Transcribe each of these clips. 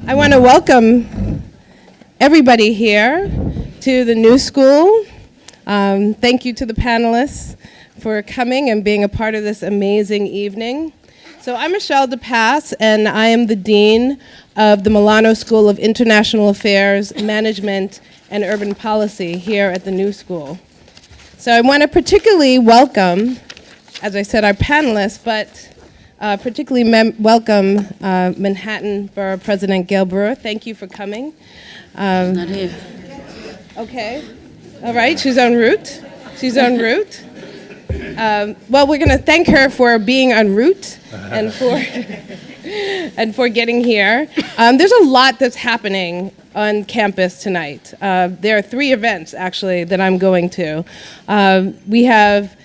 I want to welcome everybody here to the new school. Thank you to the panelists for coming and being a part of this amazing evening. So I'm Michelle DePass, and I am the Dean of the Milano School of International Affairs, Management, and Urban Policy here at the new school. So I want to particularly welcome, as I said, our panelists, but particularly welcome Manhattan Borough President Gale Brewer. Thank you for coming. She's not here. Okay. All right. She's en route. She's en route. Well, we're going to thank her for being en route and for getting here. There's a lot that's happening on campus tonight. There are 3 events, actually, that I'm going to. We have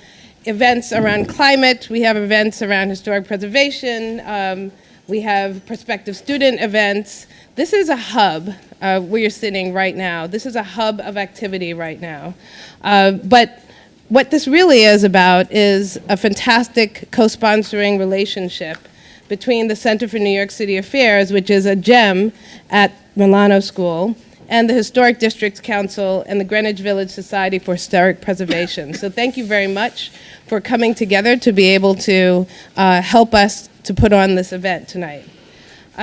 events around climate, we have events around historic preservation, we have prospective student events. This is a hub where you're sitting right now. This is a hub of activity right now. But what this really is about is a fantastic co-sponsoring relationship between the Center for New York City Affairs, which is a gem at Milano School, and the Historic Districts Council and the Greenwich Village Society for Historic Preservation. So thank you very much for coming together to be able to help us to put on this event tonight.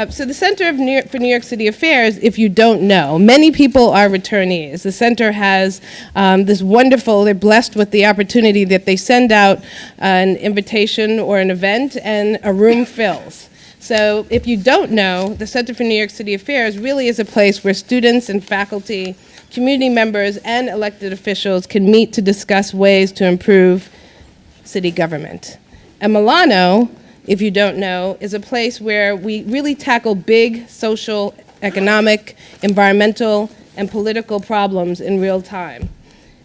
So the Center for New York City Affairs, if you don't know, many people are returnees. The center has this wonderful, they're blessed with the opportunity that they send out an invitation or an event and a room fills. So if you don't know, the Center for New York City Affairs really is a place where students and faculty, community members, and elected officials can meet to discuss ways to improve city government. And Milano, if you don't know, is a place where we really tackle big social, economic, environmental, and political problems in real time.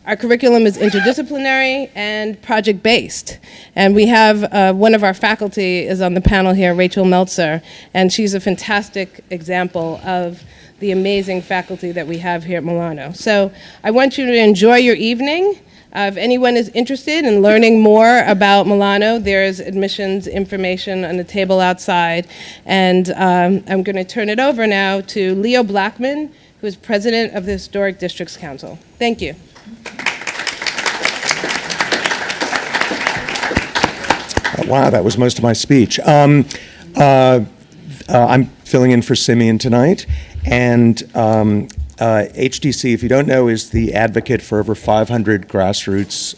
Our curriculum is interdisciplinary and project-based. And we have one of our faculty is on the panel here, Rachel Meltzer, and she's a fantastic example of the amazing faculty that we have here at Milano. So I want you to enjoy your evening. If anyone is interested in learning more about Milano, there's admissions information on the table outside. And I'm going to turn it over now to Leo Blackman, who is president of the Historic Districts Council. Thank you. Wow, that was most of my speech. I'm filling in for Simeon tonight, and HDC, if you don't know, is the advocate for over 500 grassroots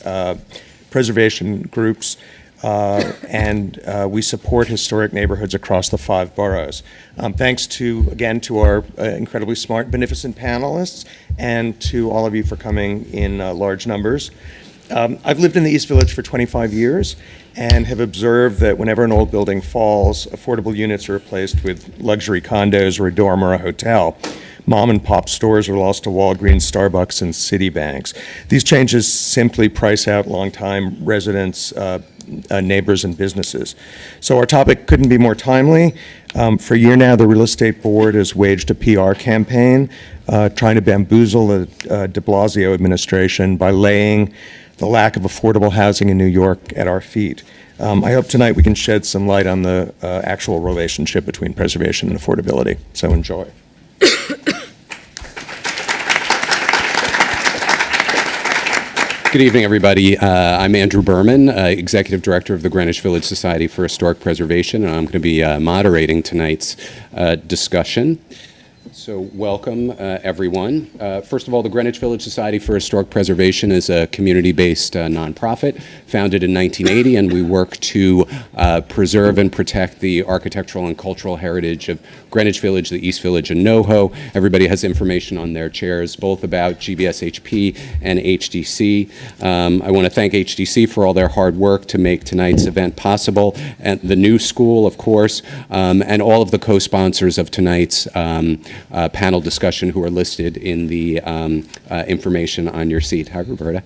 preservation groups, and we support historic neighborhoods across the 5 boroughs. Thanks again to our incredibly smart, beneficent panelists, and to all of you for coming in large numbers. I've lived in the East Village for 25 years and have observed that whenever an old building falls, affordable units are replaced with luxury condos or a dorm or a hotel. Mom and pop stores are lost to Walgreens, Starbucks, and Citibanks. These changes simply price out longtime residents, neighbors, and businesses. So our topic couldn't be more timely. For a year now, the Real Estate Board has waged a PR campaign trying to bamboozle the de Blasio administration by laying the lack of affordable housing in New York at our feet. I hope tonight we can shed some light on the actual relationship between preservation and affordability. So enjoy. Good evening, everybody. I'm Andrew Berman, Executive Director of the Greenwich Village Society for Historic Preservation, and I'm going to be moderating tonight's discussion. So welcome, everyone. First of all, the Greenwich Village Society for Historic Preservation is a community-based nonprofit founded in 1980, and we work to preserve and protect the architectural and cultural heritage of Greenwich Village, the East Village, and NoHo. Everybody has information on their chairs, both about GVSHP and HDC. I want to thank HDC for all their hard work to make tonight's event possible, and the new school, of course, and all of the co-sponsors of tonight's panel discussion who are listed in the information on your seat. Hi, Roberta.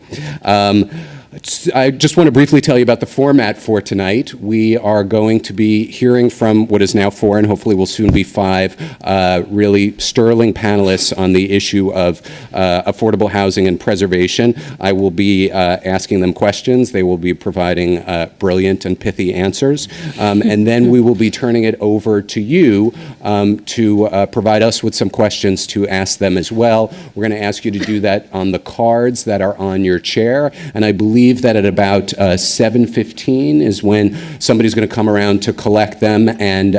I just want to briefly tell you about the format for tonight. We are going to be hearing from what is now 4 and hopefully will soon be 5 really sterling panelists on the issue of affordable housing and preservation. I will be asking them questions. They will be providing brilliant and pithy answers. And then we will be turning it over to you to provide us with some questions to ask them as well. We're going to ask you to do that on the cards that are on your chair. And I believe that at about 7:15 is when somebody's going to come around to collect them, and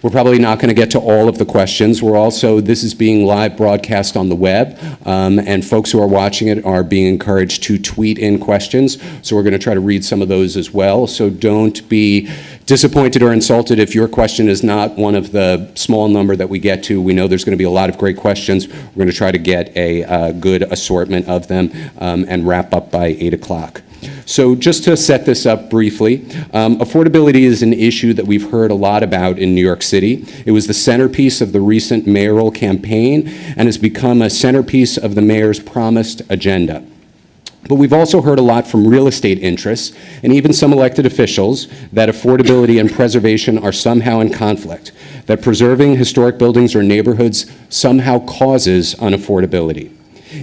we're probably not going to get to all of the questions. This is being live broadcast on the web, and folks who are watching it are being encouraged to tweet in questions, so we're going to try to read some of those as well. So don't be disappointed or insulted if your question is not one of the small number that we get to. We know there's going to be a lot of great questions. We're going to try to get a good assortment of them and wrap up by 8 o'clock. So just to set this up briefly, affordability is an issue that we've heard a lot about in New York City. It was the centerpiece of the recent mayoral campaign and has become a centerpiece of the mayor's promised agenda. But we've also heard a lot from real estate interests and even some elected officials that affordability and preservation are somehow in conflict, that preserving historic buildings or neighborhoods somehow causes unaffordability.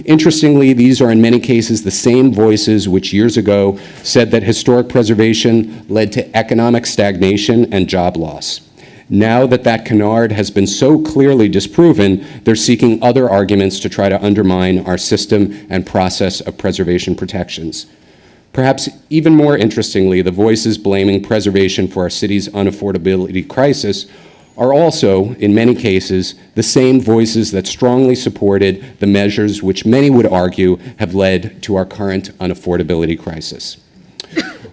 Interestingly, these are in many cases the same voices which years ago said that historic preservation led to economic stagnation and job loss. Now that that canard has been so clearly disproven, they're seeking other arguments to try to undermine our system and process of preservation protections. Perhaps even more interestingly, the voices blaming preservation for our city's unaffordability crisis are also, in many cases, the same voices that strongly supported the measures which many would argue have led to our current unaffordability crisis.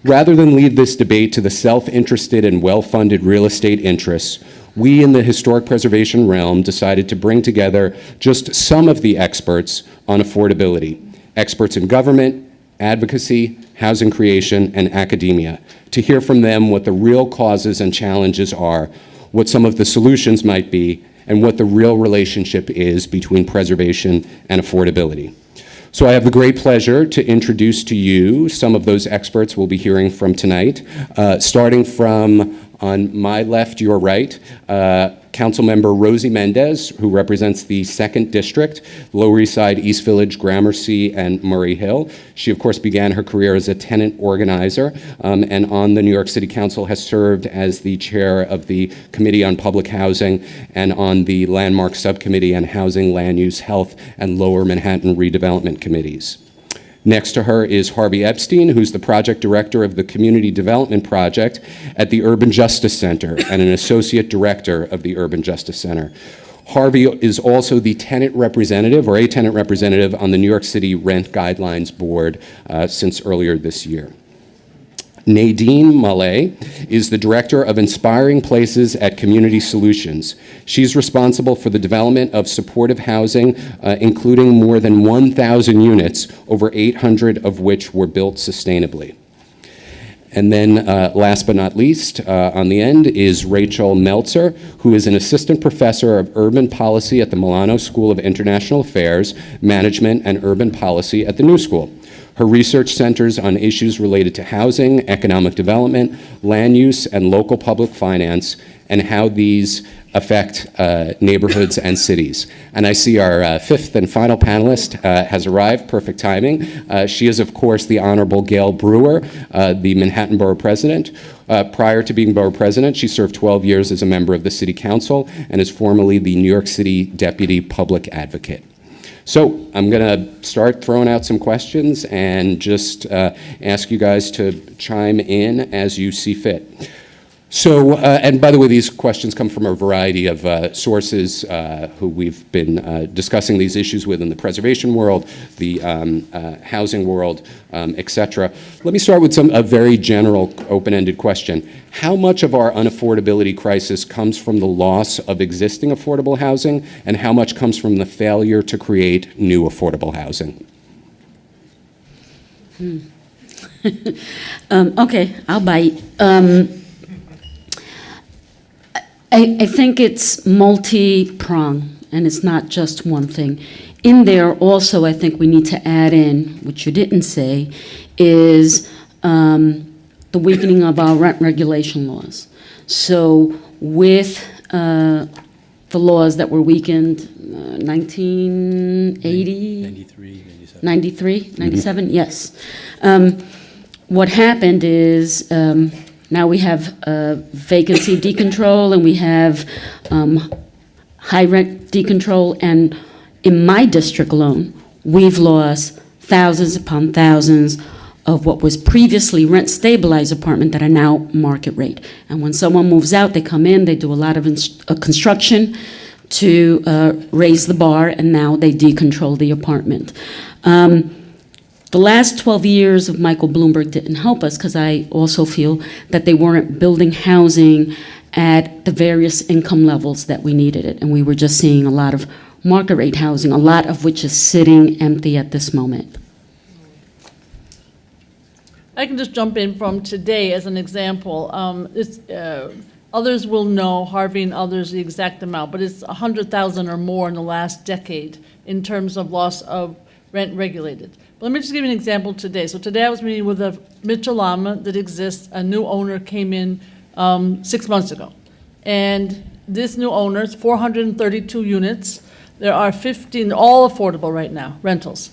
Rather than leave this debate to the self-interested and well-funded real estate interests, we in the historic preservation realm decided to bring together just some of the experts on affordability, experts in government, advocacy, housing creation, and academia, to hear from them what the real causes and challenges are, what some of the solutions might be, and what the real relationship is between preservation and affordability. So I have the great pleasure to introduce to you some of those experts we'll be hearing from tonight, starting from on my left, your right, Councilmember Rosie Mendez, who represents the 2nd District, Lower East Side, East Village, Gramercy, and Murray Hill. She, of course, began her career as a tenant organizer and on the New York City Council has served as the chair of the Committee on Public Housing and on the Landmark Subcommittee on Housing, Land Use, Health, and Lower Manhattan Redevelopment Committees. Next to her is Harvey Epstein, who's the project director of the Community Development Project at the Urban Justice Center and an associate director of the Urban Justice Center. Harvey is also the tenant representative, or a tenant representative, on the New York City Rent Guidelines Board since earlier this year. Nadine Malay is the director of Inspiring Places at Community Solutions. She's responsible for the development of supportive housing, including more than 1,000 units, over 800 of which were built sustainably. And then last but not least, on the end is Rachel Meltzer, who is an assistant professor of urban policy at the Milano School of International Affairs, Management, and Urban Policy at the New School. Her research centers on issues related to housing, economic development, land use, and local public finance, and how these affect neighborhoods and cities. And I see our 5th and final panelist has arrived, perfect timing. She is, of course, the Honorable Gale Brewer, the Manhattan Borough President. Prior to being Borough President, she served 12 years as a member of the City Council and is formerly the New York City Deputy Public Advocate. So I'm going to start throwing out some questions and just ask you guys to chime in as you see fit. So, and by the way, these questions come from a variety of sources who we've been discussing these issues with in the preservation world, the housing world, et cetera. Let me start with a very general open-ended question. How much of our unaffordability crisis comes from the loss of existing affordable housing, and how much comes from the failure to create new affordable housing? Okay, I'll bite. I think it's multi-pronged, and it's not just one thing. In there also, I think we need to add in, which you didn't say, is the weakening of our rent regulation laws. So with the laws that were weakened, 1980? 93, 97. 93, 97, yes. What happened is now we have vacancy decontrol and we have high rent decontrol, and in my district alone, we've lost thousands upon thousands of what was previously rent stabilized apartment that are now market rate. And when someone moves out, they come in, they do a lot of construction to raise the bar, and now they decontrol the apartment. The last 12 years of Michael Bloomberg didn't help us, because I also feel that they weren't building housing at the various income levels that we needed it. And we were just seeing a lot of market rate housing, a lot of which is sitting empty at this moment. I can just jump in from today as an example. Others will know, Harvey and others, the exact amount, but it's 100,000 or more in the last decade in terms of loss of rent regulated. But let me just give you an example today. So today I was meeting with a Mitchell-Lama that exists. A new owner came in 6 months ago. And this new owner, it's 432 units. There are 15, all affordable right now, rentals,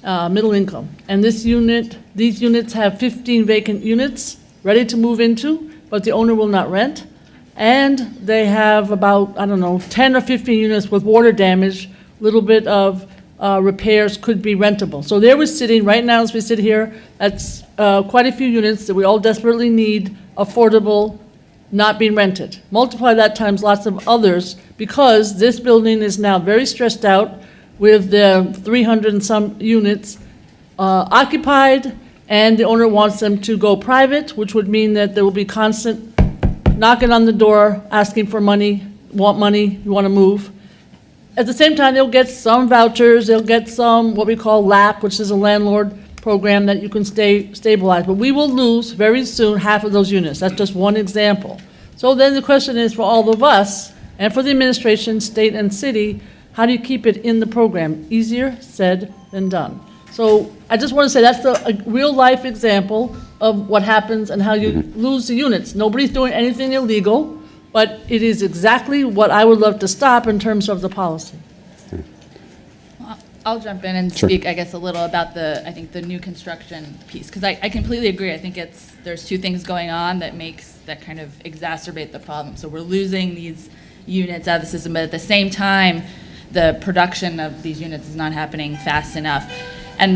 middle income. And these units have 15 vacant units ready to move into, but the owner will not rent. And they have about, 10 or 15 units with water damage, little bit of repairs could be rentable. So there we're sitting, right now as we sit here, that's quite a few units that we all desperately need, affordable, not being rented. Multiply that times lots of others, because this building is now very stressed out with the 300 and some units occupied, and the owner wants them to go private, which would mean that there will be constant knocking on the door, asking for money, you want to move. At the same time, they'll get some vouchers, they'll get some what we call LAP, which is a landlord program that you can stay stabilized. But we will lose very soon half of those units. That's just one example. So then the question is for all of us and for the administration, state and city, how do you keep it in the program? Easier said than done. So I just want to say that's a real life example of what happens and how you lose the units. Nobody's doing anything illegal, but it is exactly what I would love to stop in terms of the policy. I'll jump in and speak, I guess, a little about the new construction piece, because I completely agree. I think there's two things going on that kind of exacerbate the problem. So we're losing these units out of the system, but at the same time, the production of these units is not happening fast enough. And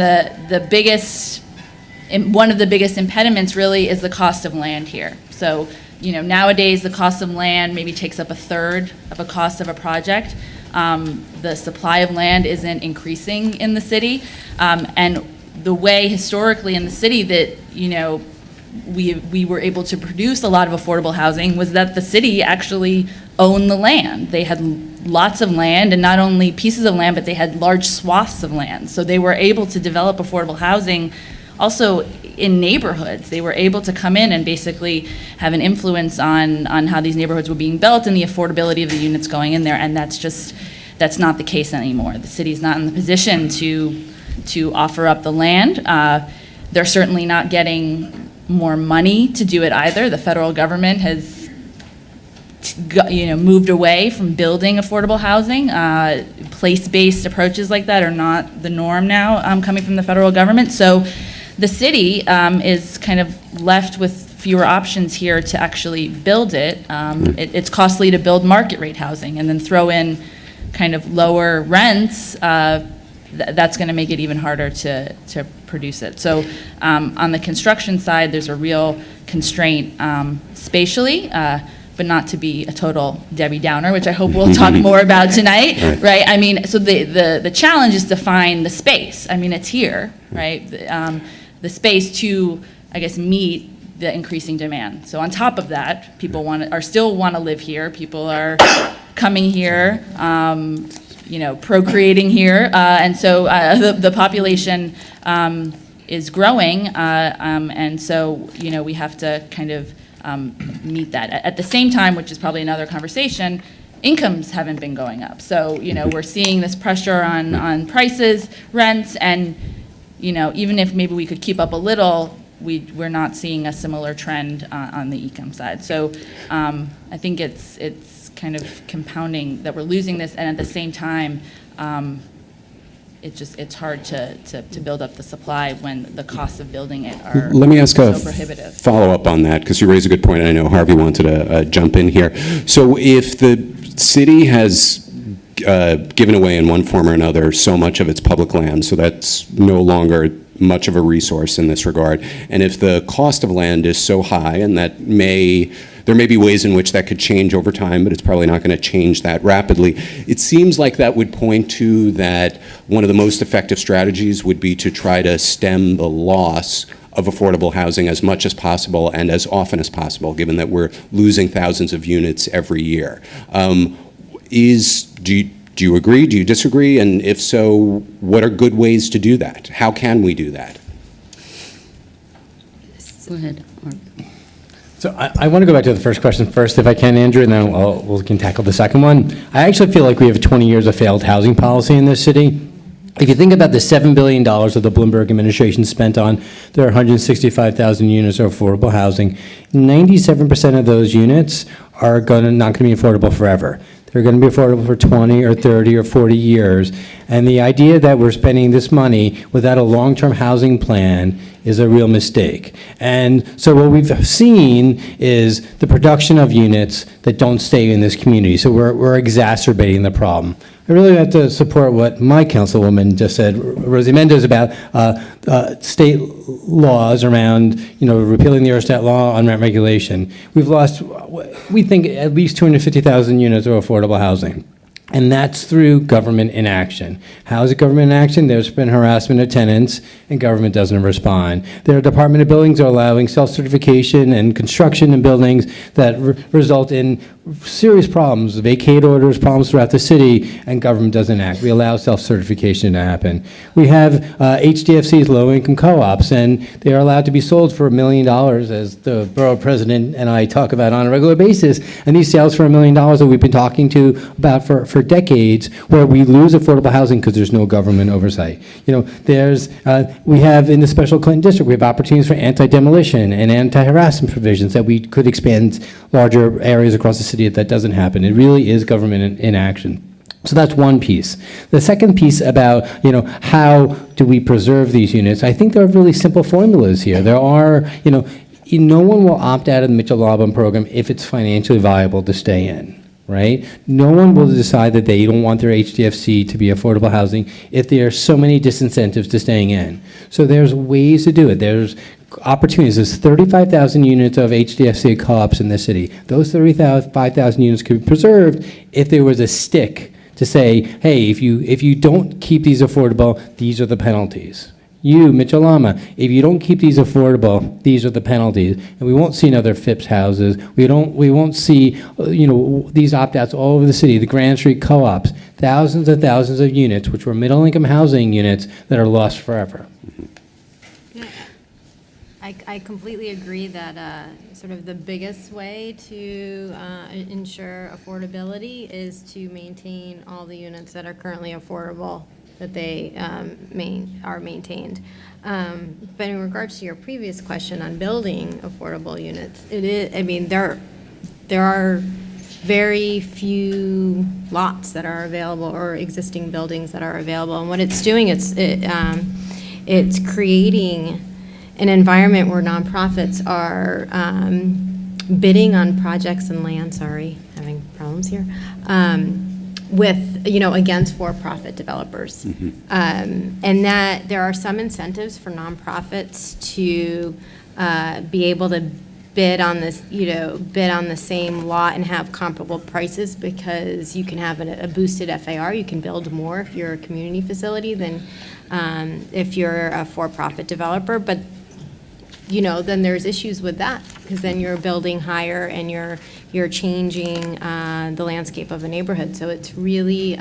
one of the biggest impediments really is the cost of land here. So, nowadays the cost of land maybe takes up a third of a cost of a project. The supply of land isn't increasing in the city, and the way historically in the city that we were able to produce a lot of affordable housing was that the city actually owned the land. They had lots of land, and not only pieces of land, but they had large swaths of land. So they were able to develop affordable housing also in neighborhoods. They were able to come in and basically have an influence on how these neighborhoods were being built and the affordability of the units going in there, and that's not the case anymore. The city's not in the position to offer up the land. They're certainly not getting more money to do it either. The federal government has moved away from building affordable housing. Place-based approaches like that are not the norm now, coming from the federal government. So the city is kind of left with fewer options here to actually build it. It's costly to build market rate housing and then throw in kind of lower rents. That's going to make it even harder to produce it. So on the construction side, there's a real constraint spatially, but not to be a total Debbie Downer, which I hope we'll talk more about tonight, right? I mean, so the challenge is to find the space. I mean, it's here, right? The space to, I guess, meet the increasing demand. So on top of that, people still want to live here. People are coming here, procreating here, and so the population is growing, and so we have to kind of meet that. At the same time, which is probably another conversation, incomes haven't been going up. So we're seeing this pressure on prices, rents, and even if maybe we could keep up a little, we're not seeing a similar trend on the econ side. So I think it's kind of compounding that we're losing this, and at the same time, it's hard to build up the supply when the costs of building it are Let me ask so a prohibitive. follow-up on that, because you raise a good point, and I know Harvey wanted to jump in here. So if the city has given away in one form or another so much of its public land, so that's no longer much of a resource in this regard, and if the cost of land is so high, and there may be ways in which that could change over time, but it's probably not going to change that rapidly. It seems like that would point to that one of the most effective strategies would be to try to stem the loss of affordable housing as much as possible and as often as possible, given that we're losing thousands of units every year. Do you agree? Do you disagree? And if so, what are good ways to do that? How can we do that? Go ahead. So I want to go back to the first question first, if I can, Andrew, and then we can tackle the second one. I actually feel like we have 20 years of failed housing policy in this city. If you think about the $7 billion that the Bloomberg administration spent on, there are 165,000 units of affordable housing. 97% of those units are not going to be affordable forever. They're going to be affordable for 20 or 30 or 40 years. And the idea that we're spending this money without a long-term housing plan is a real mistake. And so what we've seen is the production of units that don't stay in this community. So we're exacerbating the problem. I really have to support what my councilwoman just said, Rosie Mendez, about state laws around, repealing the Eurostat law on rent regulation. We've lost, we think, at least 250,000 units of affordable housing. And that's through government inaction. How is it government inaction? There's been harassment of tenants, and government doesn't respond. Their Department of Buildings are allowing self-certification and construction in buildings that result in serious problems, vacate orders, problems throughout the city, and government doesn't act. We allow self-certification to happen. We have HDFCs, low-income co-ops, and they are allowed to be sold for $1 million, as the borough president and I talk about on a regular basis. And these sales for $1 million that we've been talking to about for decades, where we lose affordable housing because there's no government oversight. We have in the Special Clinton District, we have opportunities for anti-demolition and anti-harassment provisions that we could expand larger areas across the city. That doesn't happen. It really is government inaction. So that's one piece. The second piece about, how do we preserve these units? I think there are really simple formulas here. There are, no one will opt out of the Mitchell-Lobban program if it's financially viable to stay in. Right? No one will decide that they don't want their HDFC to be affordable housing if there are so many disincentives to staying in. So there's ways to do it. There's opportunities. There's 35,000 units of HDFC co-ops in the city. Those 35,000 units could be preserved if there was a stick to say, hey, if you don't keep these affordable, these are the penalties. You, Mitchell-Lama, if you don't keep these affordable, these are the penalties. And we won't see another Phipps houses. We won't see, these opt-outs all over the city, the Grand Street co-ops, thousands and thousands of units, which were middle-income housing units that are lost forever. I completely agree that sort of the biggest way to ensure affordability is to maintain all the units that are currently affordable, that they are maintained. But in regards to your previous question on building affordable units, there are very few lots that are available or existing buildings that are available. And what it's doing, it's creating an environment where nonprofits are bidding on projects and land, having problems here, against for-profit developers. And that there are some incentives for nonprofits to be able to bid on this, bid on the same lot and have comparable prices, because you can have a boosted FAR. You can build more if you're a community facility than if you're a for-profit developer. But then there's issues with that, because then you're building higher and you're changing the landscape of a neighborhood. So it's really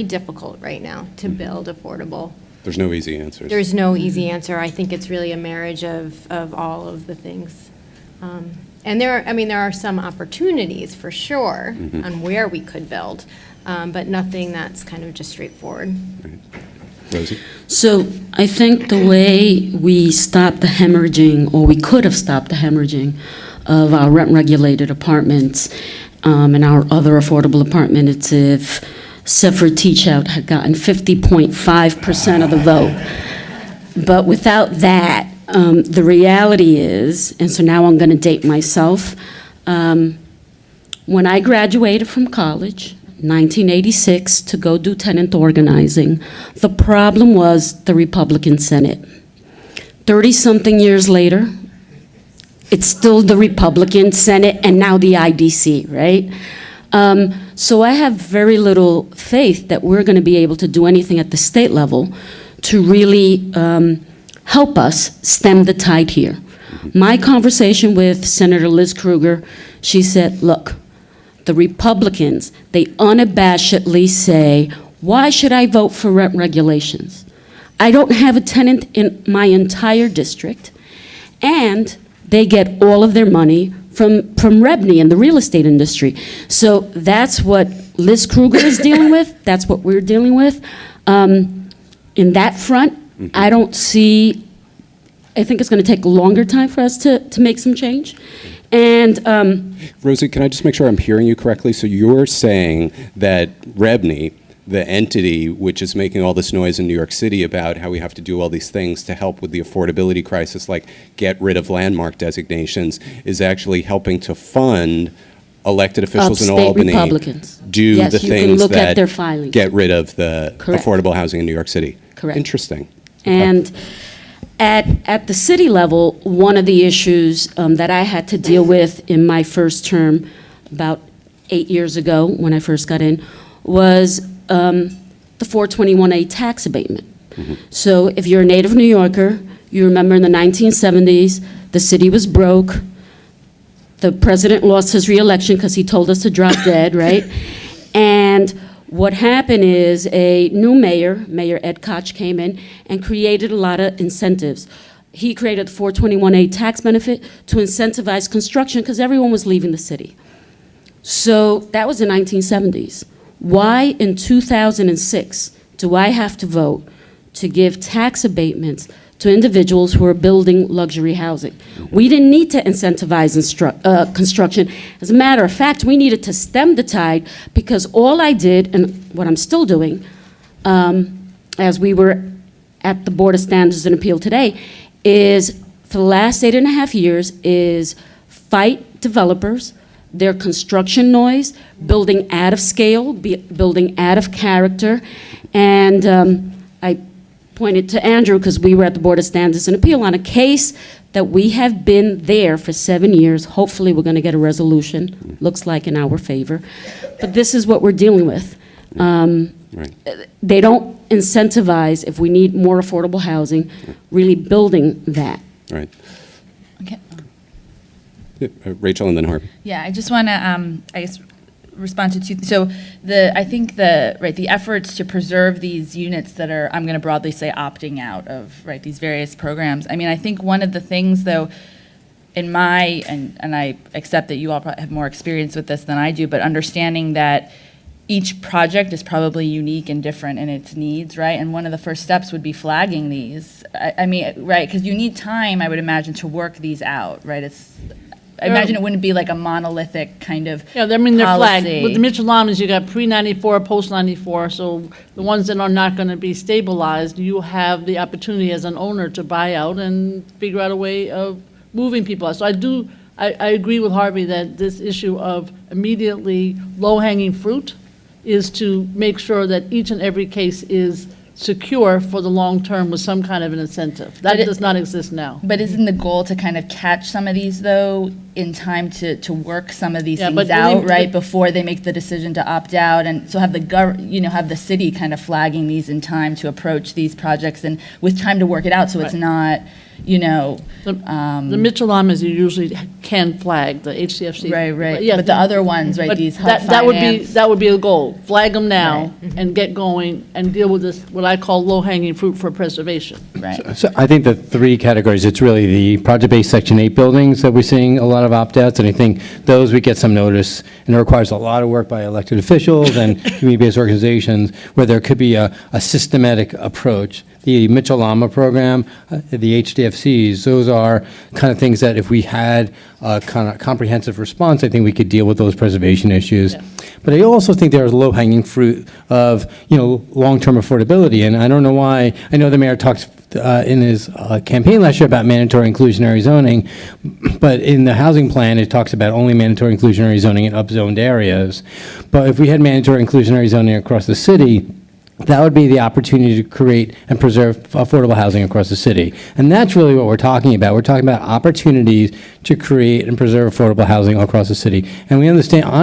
difficult right now to build affordable. There's no easy answers. There's no easy answer. I think it's really a marriage of all of the things. And there are some opportunities for sure on where we could build, but nothing that's kind of just straightforward. Right. Rosie? So I think the way we stopped the hemorrhaging, or we could have stopped the hemorrhaging of our rent-regulated apartments and our other affordable apartments, if Seffer Teach Out had gotten 50.5% of the vote. But without that, the reality is, and so now I'm going to date myself, when I graduated from college, 1986, to go do tenant organizing, the problem was the Republican Senate. 30-something years later, it's still the Republican Senate and now the IDC, right? So I have very little faith that we're going to be able to do anything at the state level to really help us stem the tide here. My conversation with Senator Liz Krueger, she said, look, the Republicans, they unabashedly say, why should I vote for rent regulations? I don't have a tenant in my entire district, and they get all of their money from Rebney and the real estate industry. So that's what Liz Krueger is dealing with. That's what we're dealing with. In that front, I don't see, I think it's going to take a longer time for us to make some change. And Rosie, can I just make sure I'm hearing you correctly? So you're saying that Rebney, the entity which is making all this noise in New York City about how we have to do all these things to help with the affordability crisis, like get rid of landmark designations, is actually helping to fund elected officials in Upstate Albany Republicans. do Yes, the you can things look at that their filings. get rid of the Correct. affordable housing in New York City. Correct. Interesting. And at the city level, one of the issues that I had to deal with in my first term, about 8 years ago when I first got in, was the 421A tax abatement. So if you're a native New Yorker, you remember in the 1970s, the city was broke. The president lost his reelection because he told us to drop dead, right? And what happened is a new mayor, Mayor Ed Koch, came in and created a lot of incentives. He created the 421A tax benefit to incentivize construction because everyone was leaving the city. So that was the 1970s. Why in 2006 do I have to vote to give tax abatements to individuals who are building luxury housing? We didn't need to incentivize construction. As a matter of fact, we needed to stem the tide because all I did, and what I'm still doing, as we were at the Board of Standards and Appeal today, is for the last 8.5 years is fight developers, their construction noise, building out of scale, building out of character, and I pointed to Andrew because we were at the Board of Standards and Appeal on a case that we have been there for 7 years. Hopefully, we're going to get a resolution. Looks like in our favor. But this is what we're dealing with. Right. They don't incentivize, if we need more affordable housing, really building that. Right. Okay. Rachel and then Harvey. Yeah, I just want to, I guess, respond to two. So I think the efforts to preserve these units that are, I'm going to broadly say, opting out of these various programs. I mean, I think one of the things, though, in my, and I accept that you all probably have more experience with this than I do, but understanding that each project is probably unique and different in its needs, right? And one of the first steps would be flagging these. I mean, right, because you need time, I would imagine, to work these out, right? I imagine it wouldn't be like a monolithic kind of Yeah, I mean, they're flagged. policy. With the Mitchell Lamas, you got pre-94, post-94, so the ones that are not going to be stabilized, you have the opportunity as an owner to buy out and figure out a way of moving people out. So I agree with Harvey that this issue of immediately low-hanging fruit is to make sure that each and every case is secure for the long term with some kind of an incentive. That does not exist now. But isn't the goal to kind of catch some of these, though, in time to work some of these Yeah, things but out, believe- right, before they make the decision to opt out? And so have have the city kind of flagging these in time to approach these projects and with time to work it out, so it's Right. not, The Mitchell Lamas, you usually can flag the HCFC. Right. Yes, But the other ones, right, but these HUD that would be, finance. that would be a goal. Flag them now and get going and deal with this, what I call low-hanging fruit for preservation. Right. So I think the three categories, it's really the project-based Section 8 buildings that we're seeing a lot of opt-outs, and I think those we get some notice, and it requires a lot of work by elected officials and community-based organizations, where there could be a systematic approach. The Mitchell-Lama program, the HDFCs, those are kind of things that if we had a kind of comprehensive response, I think we could deal with those preservation issues. Yeah. But I also think there's low-hanging fruit of, long-term affordability, and I don't know why, I know the mayor talked in his campaign last year about mandatory inclusionary zoning, but in the housing plan, it talks about only mandatory inclusionary zoning in upzoned areas. But if we had mandatory inclusionary zoning across the city, that would be the opportunity to create and preserve affordable housing across the city. And that's really what we're talking about. We're talking about opportunities to create and preserve affordable housing across the city. And I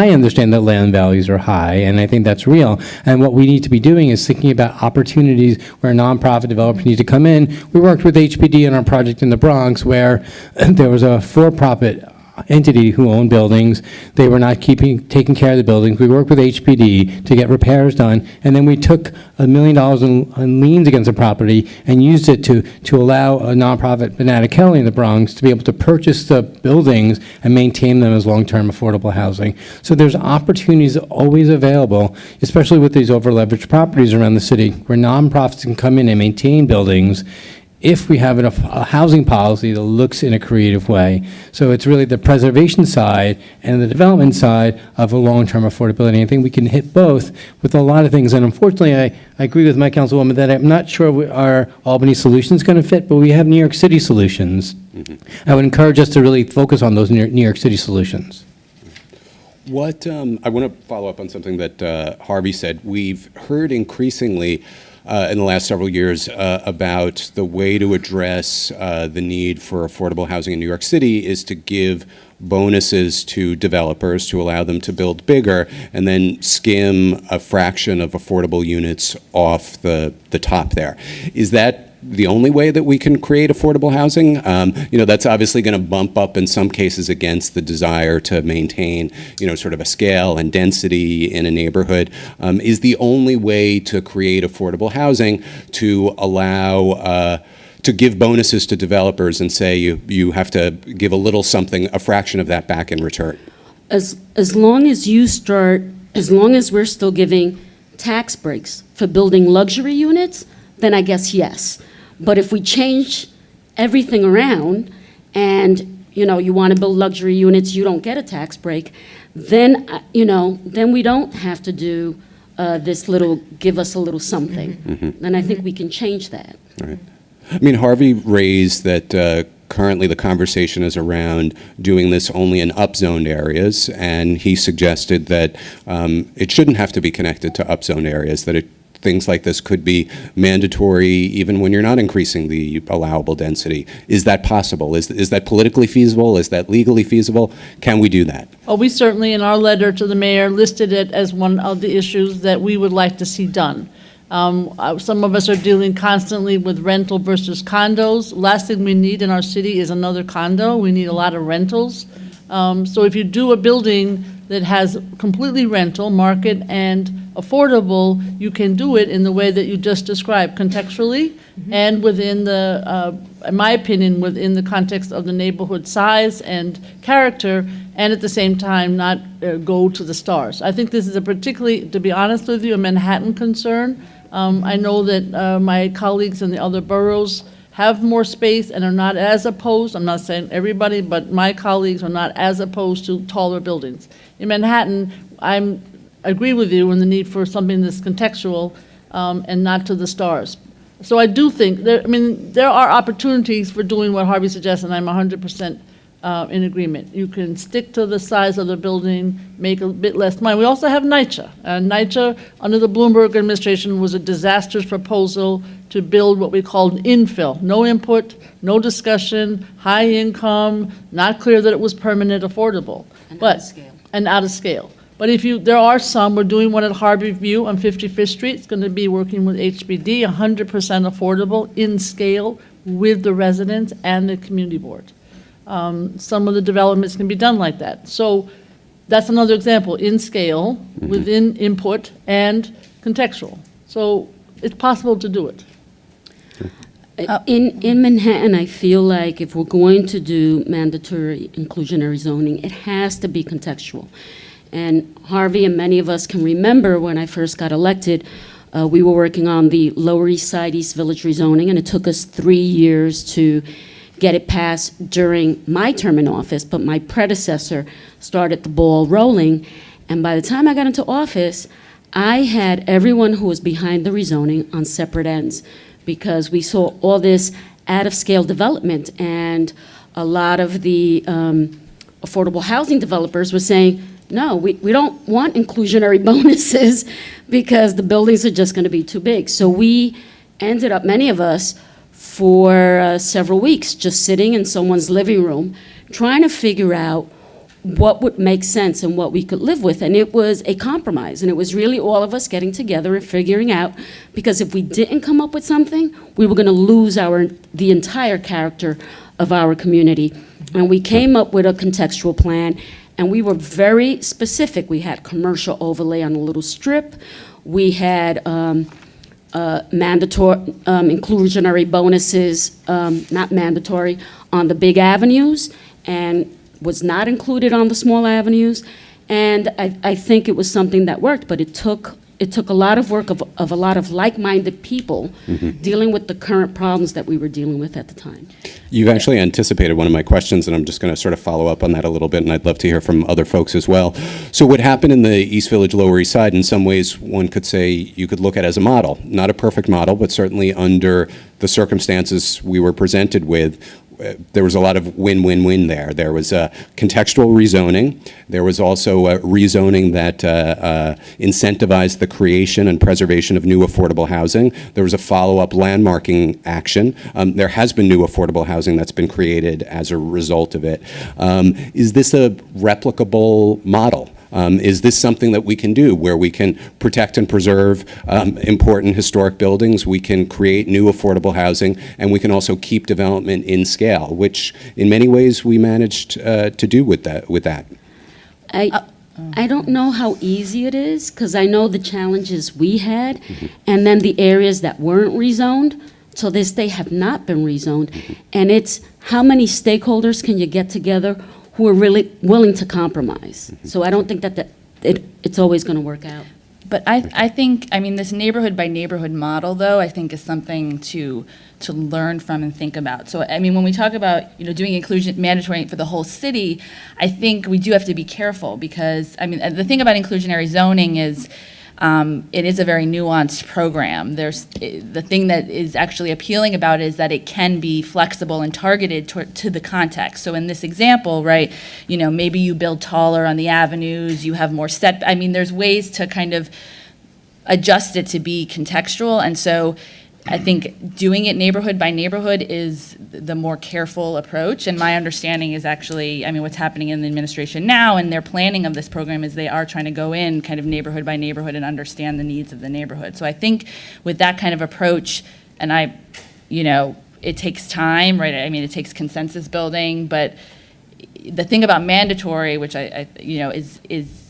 understand that land values are high, and I think that's real. And what we need to be doing is thinking about opportunities where nonprofit developers need to come in. We worked with HPD on our project in the Bronx where there was a for-profit entity who owned buildings. They were not taking care of the buildings. We worked with HPD to get repairs done, and then we took $1 million in liens against the property and used it to allow a nonprofit, Banana Kelly in the Bronx, to be able to purchase the buildings and maintain them as long-term affordable housing. So there's opportunities always available, especially with these over-leveraged properties around the city, where nonprofits can come in and maintain buildings if we have a housing policy that looks in a creative way. So it's really the preservation side and the development side of a long-term affordability. I think we can hit both with a lot of things. And unfortunately, I agree with my councilwoman that I'm not sure our Albany solution is going to fit, but we have New York City solutions. I would encourage us to really focus on those New York City solutions. I want to follow up on something that Harvey said. We've heard increasingly in the last several years about the way to address the need for affordable housing in New York City is to give bonuses to developers to allow them to build bigger and then skim a fraction of affordable units off the top there. Is that the only way that we can create affordable housing? That's obviously going to bump up in some cases against the desire to maintain, sort of a scale and density in a neighborhood. Is the only way to create affordable housing to allow to give bonuses to developers and say you have to give a little something, a fraction of that back in return? As long as we're still giving tax breaks for building luxury units, then I guess yes. But if we change everything around and, you want to build luxury units, you don't get a tax break, then we don't have to do give us a little something. Mm-hmm. Then I think we can change that. Right. I mean, Harvey raised that currently the conversation is around doing this only in upzoned areas, and he suggested that it shouldn't have to be connected to upzoned areas, that things like this could be mandatory even when you're not increasing the allowable density. Is that possible? Is that politically feasible? Is that legally feasible? Can we do that? Well, we certainly, in our letter to the mayor, listed it as one of the issues that we would like to see done. Some of us are dealing constantly with rental versus condos. Last thing we need in our city is another condo. We need a lot of rentals. So if you do a building that has completely rental, market, and affordable, you can do it in the way that you just described, contextually, and within the, in my opinion, within the context of the neighborhood size and character, and at the same time not go to the stars. I think this is a particularly, to be honest with you, a Manhattan concern. I know that my colleagues in the other boroughs have more space and are not as opposed, I'm not saying everybody, but my colleagues are not as opposed to taller buildings. In Manhattan, I agree with you on the need for something that's contextual and not to the stars. So I do think, there are opportunities for doing what Harvey suggests, and I'm 100% in agreement. You can stick to the size of the building, make a bit less money. We also have NYCHA. NYCHA, under the Bloomberg administration, was a disastrous proposal to build what we called infill. No input, no discussion, high income, not clear that it was permanent, affordable. And out of scale. And out of scale. But there are some, we're doing one at Harvey View on 55th Street. It's going to be working with HBD, 100% affordable, in scale, with the residents and the community board. Some of the developments can be done like that. So that's another example, in scale, within input and contextual. So it's possible to do it. In Manhattan, I feel like if we're going to do mandatory inclusionary zoning, it has to be contextual. And Harvey and many of us can remember when I first got elected, we were working on the Lower East Side East Village rezoning, and it took us 3 years to get it passed during my term in office, but my predecessor started the ball rolling. And by the time I got into office, I had everyone who was behind the rezoning on separate ends, because we saw all this out-of-scale development, and a lot of the affordable housing developers were saying, no, we don't want inclusionary bonuses because the buildings are just going to be too big. So we ended up, many of us, for several weeks, just sitting in someone's living room, trying to figure out what would make sense and what we could live with. And it was a compromise, and it was really all of us getting together and figuring out, because if we didn't come up with something, we were going to lose the entire character of our community. And we came up with a contextual plan, and we were very specific. We had commercial overlay on a little strip. We had mandatory inclusionary bonuses, not mandatory, on the big avenues, and was not included on the small avenues. And I think it was something that worked, but it took a lot of work of a lot of like-minded people dealing with the current problems that we were dealing with at the time. You've actually anticipated one of my questions, and I'm just going to sort of follow up on that a little bit, and I'd love to hear from other folks as well. So what happened in the East Village, Lower East Side, in some ways one could say you could look at as a model. Not a perfect model, but certainly under the circumstances we were presented with, there was a lot of win-win-win there. There was contextual rezoning. There was also rezoning that incentivized the creation and preservation of new affordable housing. There was a follow-up landmarking action. There has been new affordable housing that's been created as a result of it. Is this a replicable model? Is this something that we can do, where we can protect and preserve important historic buildings, we can create new affordable housing, and we can also keep development in scale, which in many ways we managed to do with that? I don't know how easy it is, because I know the challenges we had, and then the areas that weren't rezoned, to this day have not been rezoned. And it's how many stakeholders can you get together who are really willing to compromise. So I don't think that it's always going to work out. But I think, I mean, this neighborhood by neighborhood model, though, I think is something to learn from and think about. So, I mean, when we talk about, doing inclusion mandatory for the whole city, I think we do have to be careful, because, I mean, the thing about inclusionary zoning is it is a very nuanced program. The thing that is actually appealing about it is that it can be flexible and targeted to the context. So in this example, right, maybe you build taller on the avenues, you have more I mean, there's ways to kind of adjust it to be contextual. And so I think doing it neighborhood by neighborhood is the more careful approach. And my understanding is actually, I mean, what's happening in the administration now and their planning of this program is they are trying to go in kind of neighborhood by neighborhood and understand the needs of the neighborhood. So I think with that kind of approach, and it takes time, right? I mean, it takes consensus building, but the thing about mandatory, which is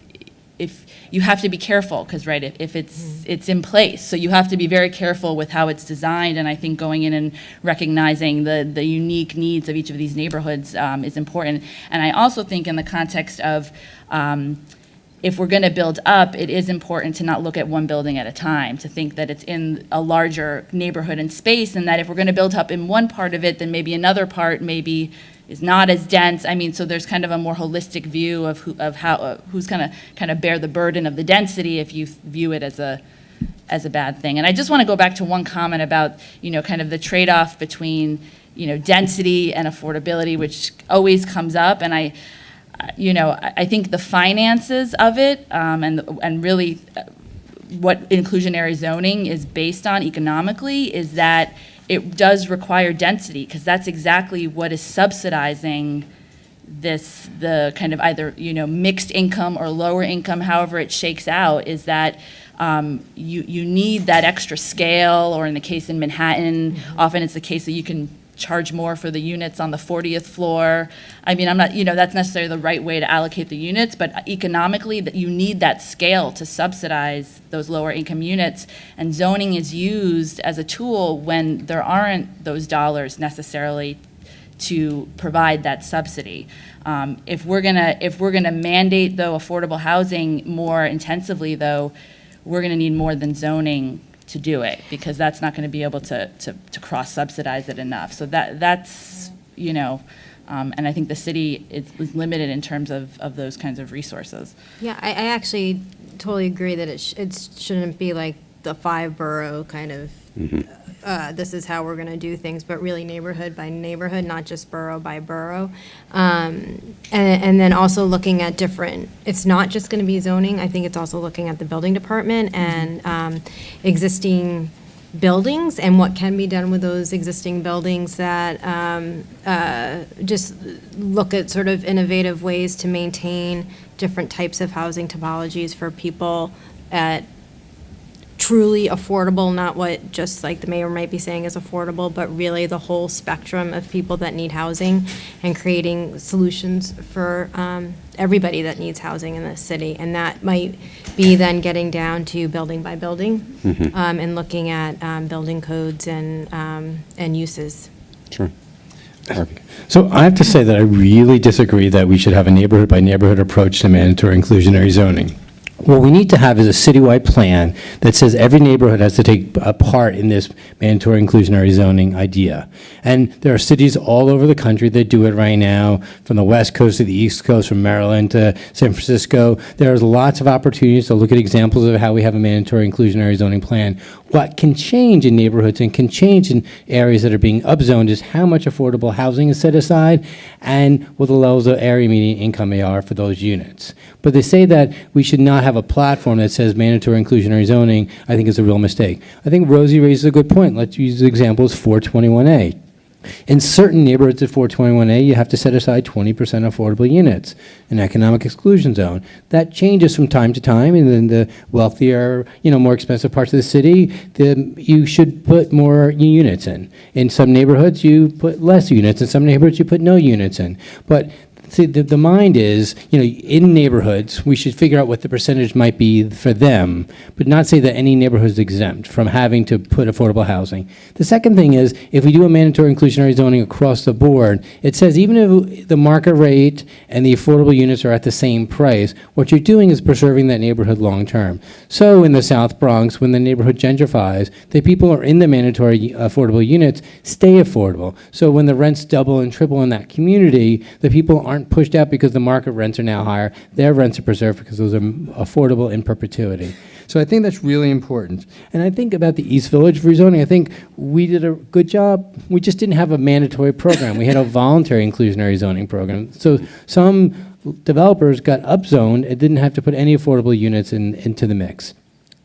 if you have to be careful, because right, if it's in place, so you have to be very careful with how it's designed. And I think going in and recognizing the unique needs of each of these neighborhoods is important. And I also think in the context of if we're going to build up, it is important to not look at one building at a time, to think that it's in a larger neighborhood and space, and that if we're going to build up in one part of it, then maybe another part maybe is not as dense. I mean, so there's kind of a more holistic view of who's going to kind of bear the burden of the density if you view it as a bad thing. And I just want to go back to one comment about, kind of the trade-off between, density and affordability, which always comes up. And I think the finances of it and really what inclusionary zoning is based on economically is that it does require density, because that's exactly what is subsidizing the kind of either, mixed income or lower income, however it shakes out, is that you need that extra scale, or in the case in Manhattan, often it's the case that you can charge more for the units on the 40th floor. I mean, I'm not, that's necessarily the right way to allocate the units, but economically, that you need that scale to subsidize those lower income units. And zoning is used as a tool when there aren't those dollars necessarily to provide that subsidy. If we're gonna mandate, though, affordable housing more intensively, though, we're gonna need more than zoning to do it, because that's not gonna be able to cross-subsidize it enough. So that's, and I think the city is limited in terms of those kinds of resources. Yeah, I actually totally agree that it shouldn't be like the 5-borough kind of, this is how we're going to do things, but really neighborhood by neighborhood, not just borough by borough. And then also looking at different, it's not just going to be zoning, I think it's also looking at the building department and existing buildings and what can be done with those existing buildings, that just look at sort of innovative ways to maintain different types of housing topologies for people at truly affordable, not what just like the mayor might be saying is affordable, but really the whole spectrum of people that need housing, and creating solutions for everybody that needs housing in this city. And that might be then getting down to building by building, and looking at building codes and uses. Sure. Harvey. So I have to say that I really disagree that we should have a neighborhood by neighborhood approach to mandatory inclusionary zoning. What we need to have is a citywide plan that says every neighborhood has to take a part in this mandatory inclusionary zoning idea. And there are cities all over the country that do it right now, from the West Coast to the East Coast, from Maryland to San Francisco. There's lots of opportunities to look at examples of how we have a mandatory inclusionary zoning plan. What can change in neighborhoods and can change in areas that are being upzoned is how much affordable housing is set aside and what the levels of area median income are for those units. But they say that we should not have a platform that says mandatory inclusionary zoning. I think is a real mistake. I think Rosie raises a good point. Let's use the example of 421A. In certain neighborhoods at 421A, you have to set aside 20% affordable units, an economic exclusion zone. That changes from time to time, and then the wealthier, more expensive parts of the city, you should put more units in. In some neighborhoods, you put less units. In some neighborhoods, you put no units in. But see, the mind is, in neighborhoods, we should figure out what the percentage might be for them, but not say that any neighborhood is exempt from having to put affordable housing. The second thing is, if we do a mandatory inclusionary zoning across the board, it says even if the market rate and the affordable units are at the same price, what you're doing is preserving that neighborhood long term. So in the South Bronx, when the neighborhood gentrifies, the people who are in the mandatory affordable units stay affordable. So when the rents double and triple in that community, the people aren't pushed out because the market rents are now higher. Their rents are preserved because those are affordable in perpetuity. So I think that's really important. And I think about the East Village rezoning, I think we did a good job. We just didn't have a mandatory program. We had a voluntary inclusionary zoning program. So some developers got upzoned and didn't have to put any affordable units into the mix.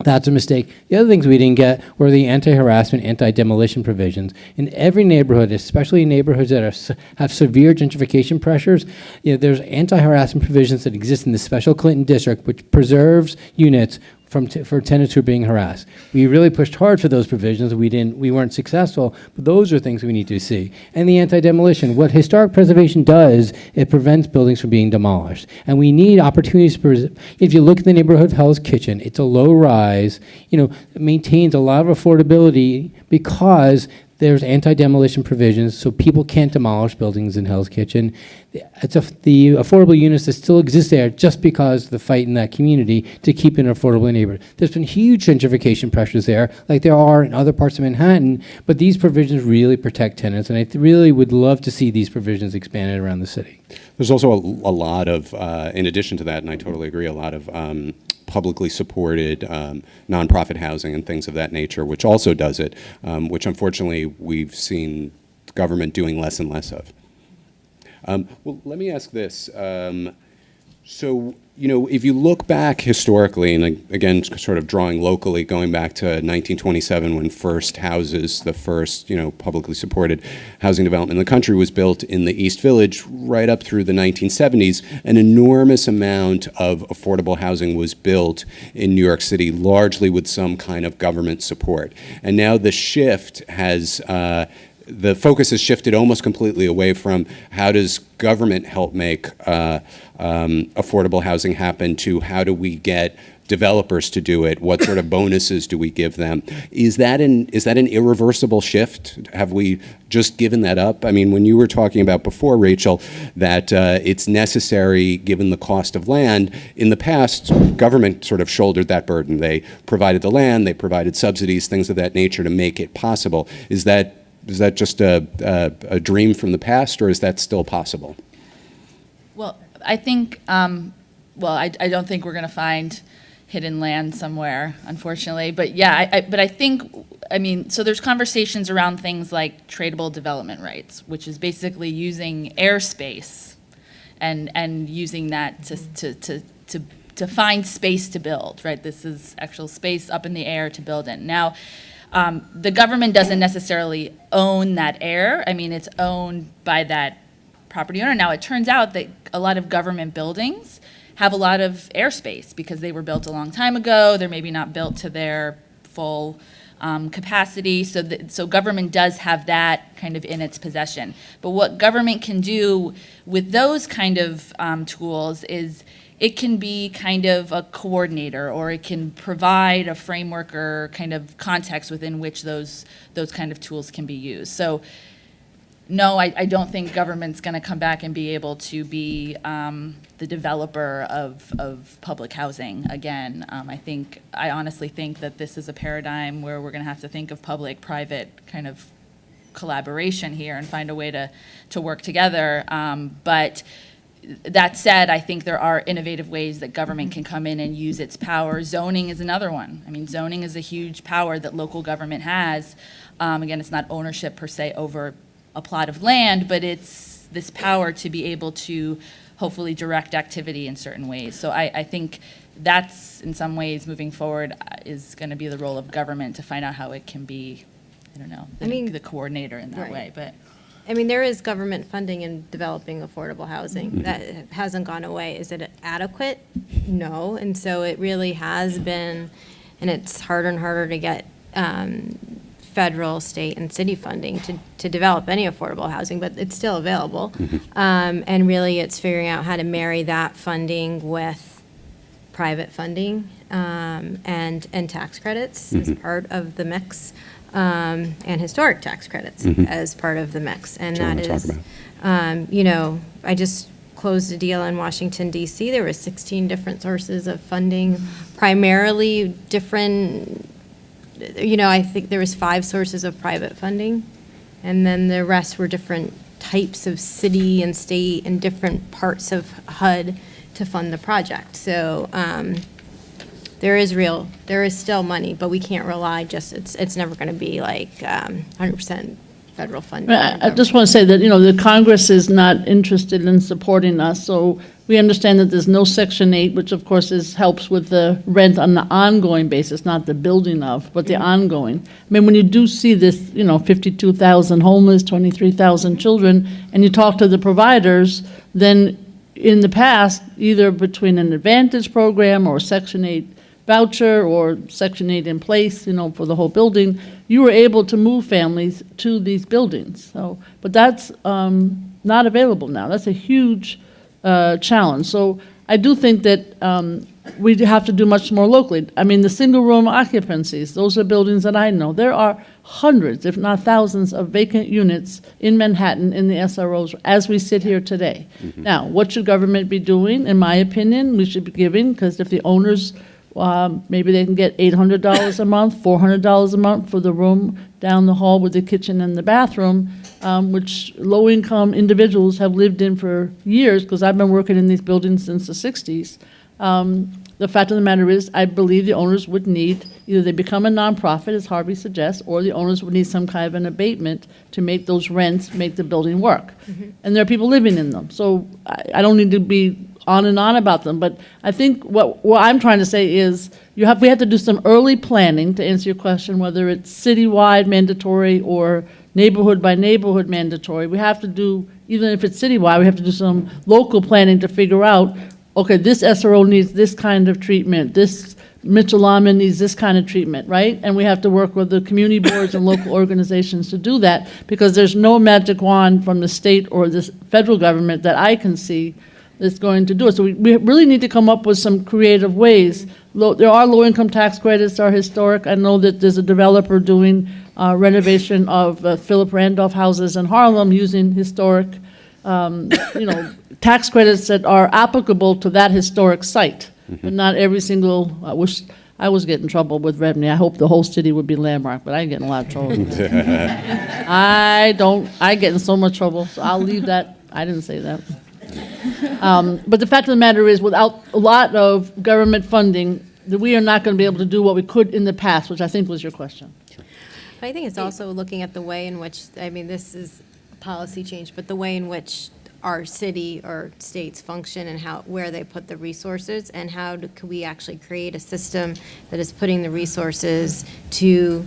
That's a mistake. The other things we didn't get were the anti-harassment, anti-demolition provisions. In every neighborhood, especially in neighborhoods that have severe gentrification pressures, there's anti-harassment provisions that exist in the Special Clinton District, which preserves units for tenants who are being harassed. We really pushed hard for those provisions. We weren't successful, but those are things we need to see. And the anti-demolition. What historic preservation does, it prevents buildings from being demolished. And we need opportunities to if you look at the neighborhood of Hell's Kitchen, it's a low rise, it maintains a lot of affordability because there's anti-demolition provisions, so people can't demolish buildings in Hell's Kitchen. The affordable units that still exist there just because of the fight in that community to keep an affordable neighborhood. There's been huge gentrification pressures there, like there are in other parts of Manhattan, but these provisions really protect tenants, and I really would love to see these provisions expanded around the city. There's also a lot of, in addition to that, and I totally agree, a lot of publicly supported nonprofit housing and things of that nature, which also does it, which unfortunately we've seen the government doing less and less of. Well, let me ask this. So, if you look back historically, and again, sort of drawing locally, going back to 1927 when the first, publicly supported housing development in the country was built in the East Village, right up through the 1970s, an enormous amount of affordable housing was built in New York City, largely with some kind of government support. And now the shift has the focus has shifted almost completely away from how does government help make affordable housing happen to how do we get developers to do it? What sort of bonuses do we give them? Is that an irreversible shift? Have we just given that up? I mean, when you were talking about before, Rachel, that it's necessary given the cost of land, in the past, government sort of shouldered that burden. They provided the land, they provided subsidies, things of that nature to make it possible. Is that just a dream from the past, or is that still possible? Well, I think, I don't think we're going to find hidden land somewhere, unfortunately. But yeah, but I think, so there's conversations around things like tradable development rights, which is basically using airspace and using that to find space to build, right? This is actual space up in the air to build in. Now, the government doesn't necessarily own that air. It's owned by that property owner. Now, it turns out that a lot of government buildings have a lot of airspace because they were built a long time ago. They're maybe not built to their full capacity. So government does have that kind of in its possession. But what government can do with those kind of tools is it can be kind of a coordinator, or it can provide a framework or kind of context within which those kind of tools can be used. So no, I don't think government's going to come back and be able to be the developer of public housing again. I honestly think that this is a paradigm where we're going to have to think of public-private kind of collaboration here and find a way to work together. But that said, I think there are innovative ways that government can come in and use its power. Zoning is another one. Zoning is a huge power that local government has. Again, it's not ownership per se over a plot of land, but it's this power to be able to hopefully direct activity in certain ways. So I think that's, in some ways, moving forward, is going to be the role of government to find out how it can be, the coordinator in that way. But there is government funding in developing affordable housing. That hasn't gone away. Is it adequate? No. And so it really has been, and it's harder and harder to get federal, state, and city funding to develop any affordable housing, but it's still available. And really, it's figuring out how to marry that funding with private funding and tax credits as part of the mix, and historic tax credits as part of the mix. And that is, I just closed a deal in Washington, D.C. There were 16 different sources of funding, primarily different. I think there was 5 sources of private funding, and then the rest were different types of city and state and different parts of HUD to fund the project. So there is still money, but we can't rely it's never going to be like 100% federal funding. I just want to say that, the Congress is not interested in supporting us, so we understand that there's no Section 8, which of course helps with the rent on the ongoing basis, not the building of, but the ongoing. When you do see this, 52,000 homeless, 23,000 children, and you talk to the providers, then in the past, either between an Advantage program or Section 8 voucher or Section 8 in place, for the whole building, you were able to move families to these buildings. So, but that's not available now. That's a huge challenge. So I do think that we have to do much more locally. The single-room occupancies, those are buildings that I know. There are hundreds, if not thousands, of vacant units in Manhattan in the SROs as we sit here today. Now, what should government be doing? In my opinion, we should be giving, because if the owners maybe they can get $800 a month, $400 a month for the room down the hall with the kitchen and the bathroom, which low-income individuals have lived in for years, because I've been working in these buildings since the 60s. The fact of the matter is, I believe the owners would need, either they become a nonprofit, as Harvey suggests, or the owners would need some kind of an abatement to make those rents, make the building work. And there are people living in them. So I don't need to be on and on about them, but I think what I'm trying to say is we have to do some early planning to answer your question, whether it's citywide mandatory or neighborhood by neighborhood mandatory. We have to do, even if it's citywide, we have to do some local planning to figure out, okay, this SRO needs this kind of treatment, this Mitchell-Lama needs this kind of treatment, right? And we have to work with the community boards and local organizations to do that, because there's no magic wand from the state or the federal government that I can see that's going to do it. So we really need to come up with some creative ways. There are low-income tax credits that are historic. I know that there's a developer doing renovation of Philip Randolph houses in Harlem using historic, tax credits that are applicable to that historic site. But not every single, I wish I was getting in trouble with Rebney. I hope the whole city would be landmarked, but I get in a lot of trouble. I get in so much trouble, so I'll leave that. I didn't say that. But the fact of the matter is, without a lot of government funding, that we are not going to be able to do what we could in the past, which I think was your question. But I think it's also looking at the way in which, I mean, this is a policy change, but the way in which our city or states function and where they put the resources, and can we actually create a system that is putting the resources to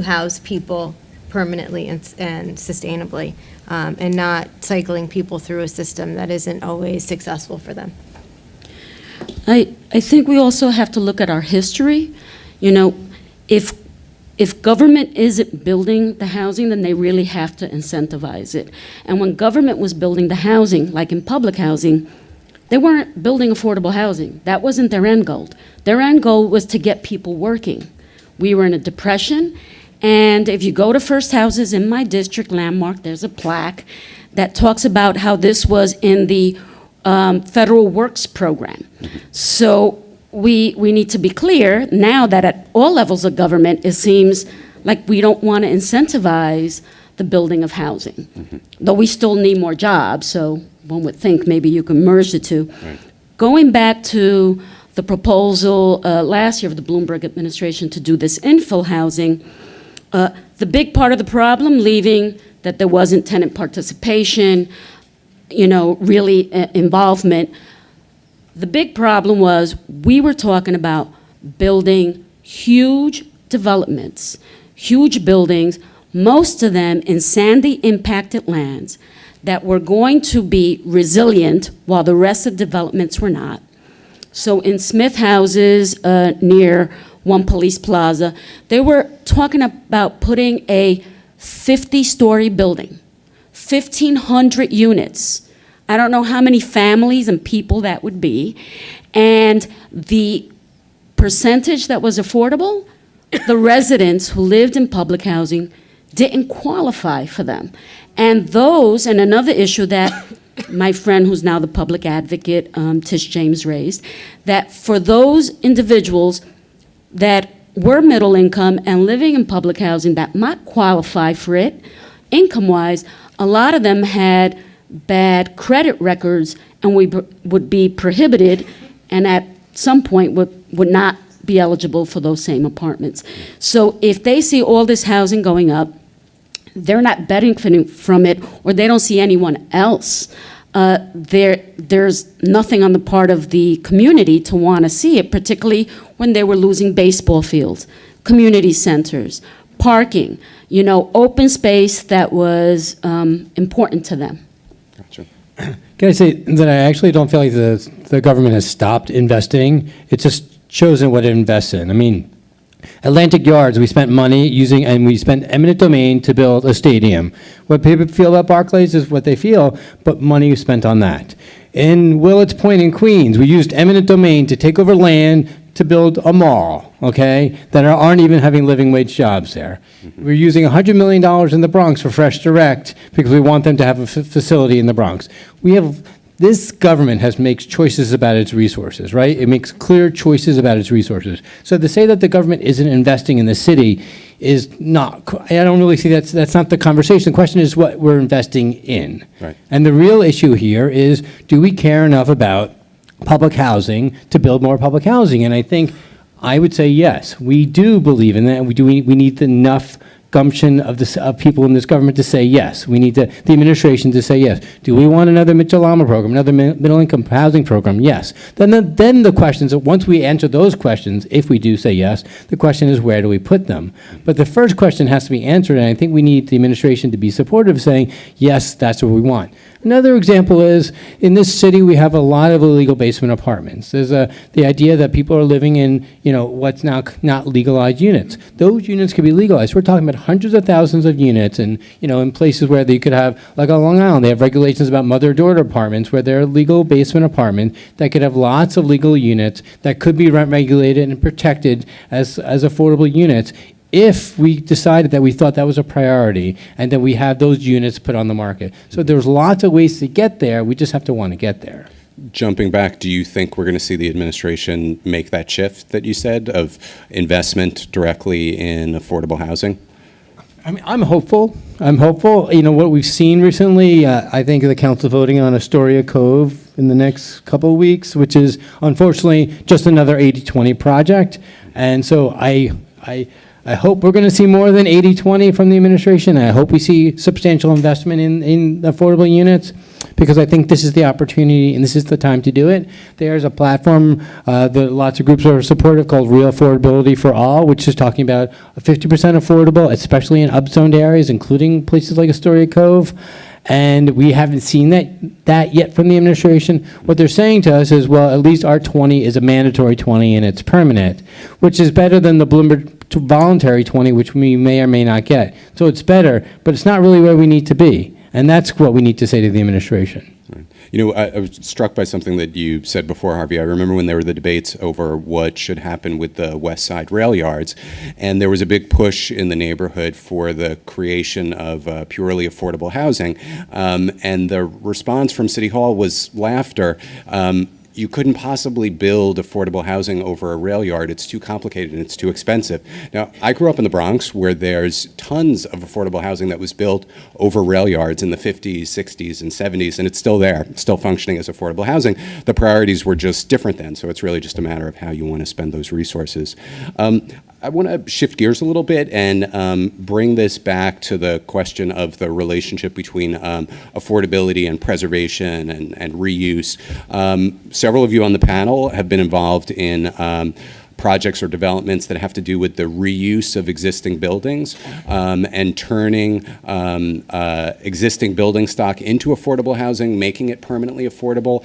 house people permanently and sustainably, and not cycling people through a system that isn't always successful for them. I think we also have to look at our history. If government isn't building the housing, then they really have to incentivize it. And when government was building the housing, like in public housing, they weren't building affordable housing. That wasn't their end goal. Their end goal was to get people working. We were in a depression, and if you go to First Houses in my district, Landmark, there's a plaque that talks about how this was in the federal works program. So we need to be clear now that at all levels of government, it seems like we don't want to incentivize the building of housing, though we still need more jobs, so one would think maybe you can merge the two. Right. Going back to the proposal last year of the Bloomberg administration to do this infill housing, the big part of the problem, leaving that there wasn't tenant participation, really involvement. The big problem was we were talking about building huge developments, huge buildings, most of them in sandy impacted lands that were going to be resilient while the rest of the developments were not. So in Smith houses near One Police Plaza, they were talking about putting a 50-story building, 1,500 units. I don't know how many families and people that would be. And the percentage that was affordable, the residents who lived in public housing didn't qualify for them. And another issue that my friend who's now the public advocate, Tish James, raised, that for those individuals that were middle income and living in public housing that might qualify for it, income-wise, a lot of them had bad credit records and we would be prohibited and at some point would not be eligible for those same apartments. So if they see all this housing going up, they're not benefiting from it, or they don't see anyone else. There's nothing on the part of the community to want to see it, particularly when they were losing baseball fields, community centers, parking, open space that was important to them. Gotcha. Can I say that I actually don't feel like the government has stopped investing. It's just chosen what it invests in. I mean, Atlantic Yards, we spent money and we spent eminent domain to build a stadium. What people feel about Barclays is what they feel, but money was spent on that. In Willets Point in Queens, we used eminent domain to take over land to build a mall, okay, that aren't even having living wage jobs there. We're using $100 million in the Bronx for Fresh Direct because we want them to have a facility in the Bronx. This government makes choices about its resources, right? It makes clear choices about its resources. So to say that the government isn't investing in the city is not, I don't really see that's not the conversation. The question is what we're investing in. Right. And the real issue here is, do we care enough about public housing to build more public housing? And I would say yes, we do believe in that. We need enough gumption of people in this government to say yes. We need the administration to say yes. Do we want another Mitchell-Lama program, another middle-income housing program? Yes. Then the questions, once we answer those questions, if we do say yes, the question is where do we put them? But the first question has to be answered, and I think we need the administration to be supportive, saying, yes, that's what we want. Another example is, in this city, we have a lot of illegal basement apartments. There's the idea that people are living in, what's now not legalized units. Those units could be legalized. We're talking about hundreds of thousands of units, and, in places where they could have, like on Long Island, they have regulations about mother-daughter apartments, where they're legal basement apartments that could have lots of legal units that could be rent regulated and protected as affordable units, if we decided that we thought that was a priority and that we have those units put on the market. So there's lots of ways to get there. We just have to want to get there. Jumping back, do you think we're going to see the administration make that shift that you said of investment directly in affordable housing? I mean, I'm hopeful. What we've seen recently, I think the council voting on Astoria Cove in the next couple of weeks, which is unfortunately just another 80-20 project. And so I hope we're going to see more than 80-20 from the administration. I hope we see substantial investment in affordable units, because I think this is the opportunity and this is the time to do it. There's a platform that lots of groups are supportive called Real Affordability for All, which is talking about 50% affordable, especially in upzoned areas, including places like Astoria Cove. And we haven't seen that yet from the administration. What they're saying to us is, well, at least our 20 is a mandatory 20 and it's permanent, which is better than the Bloomberg voluntary 20, which we may or may not get. So it's better, but it's not really where we need to be. And that's what we need to say to the administration. I was struck by something that you said before, Harvey. I remember when there were the debates over what should happen with the West Side rail yards, and there was a big push in the neighborhood for the creation of purely affordable housing, and the response from City Hall was laughter. You couldn't possibly build affordable housing over a rail yard. It's too complicated and it's too expensive. Now, I grew up in the Bronx, where there's tons of affordable housing that was built over rail yards in the 50s, 60s, and 70s, and it's still there, still functioning as affordable housing. The priorities were just different then, so it's really just a matter of how you want to spend those resources. I want to shift gears a little bit and bring this back to the question of the relationship between affordability and preservation and reuse. Several of you on the panel have been involved in projects or developments that have to do with the reuse of existing buildings and turning existing building stock into affordable housing, making it permanently affordable.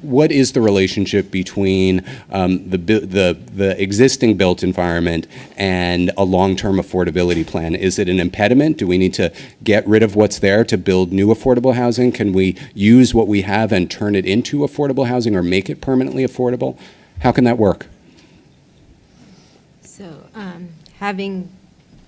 What is the relationship between the existing built environment and a long-term affordability plan? Is it an impediment? Do we need to get rid of what's there to build new affordable housing? Can we use what we have and turn it into affordable housing or make it permanently affordable? How can that work? So, having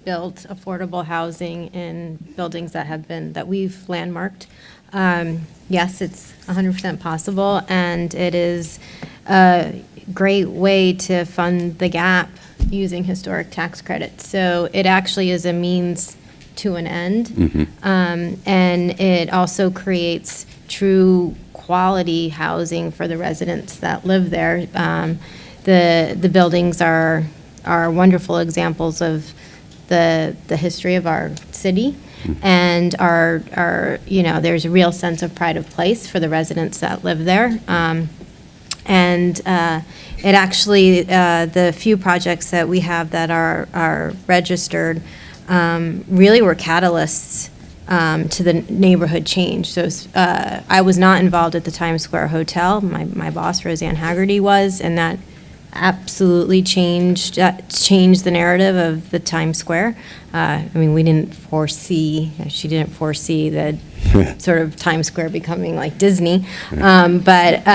built affordable housing in buildings that we've landmarked, yes, it's 100% possible, and it is a great way to fund the gap using historic tax credits. So it actually is a means to an end, and it also creates true quality housing for the residents that live there. The buildings are wonderful examples of the history of our city, and there's a real sense of pride of place for the residents that live there. It actually, the few projects that we have that are registered really were catalysts to the neighborhood change. So I was not involved at the Times Square Hotel. My boss, Roseanne Haggerty, was, and that absolutely changed the narrative of the Times Square. She didn't foresee the sort of Times Square becoming like Disney. But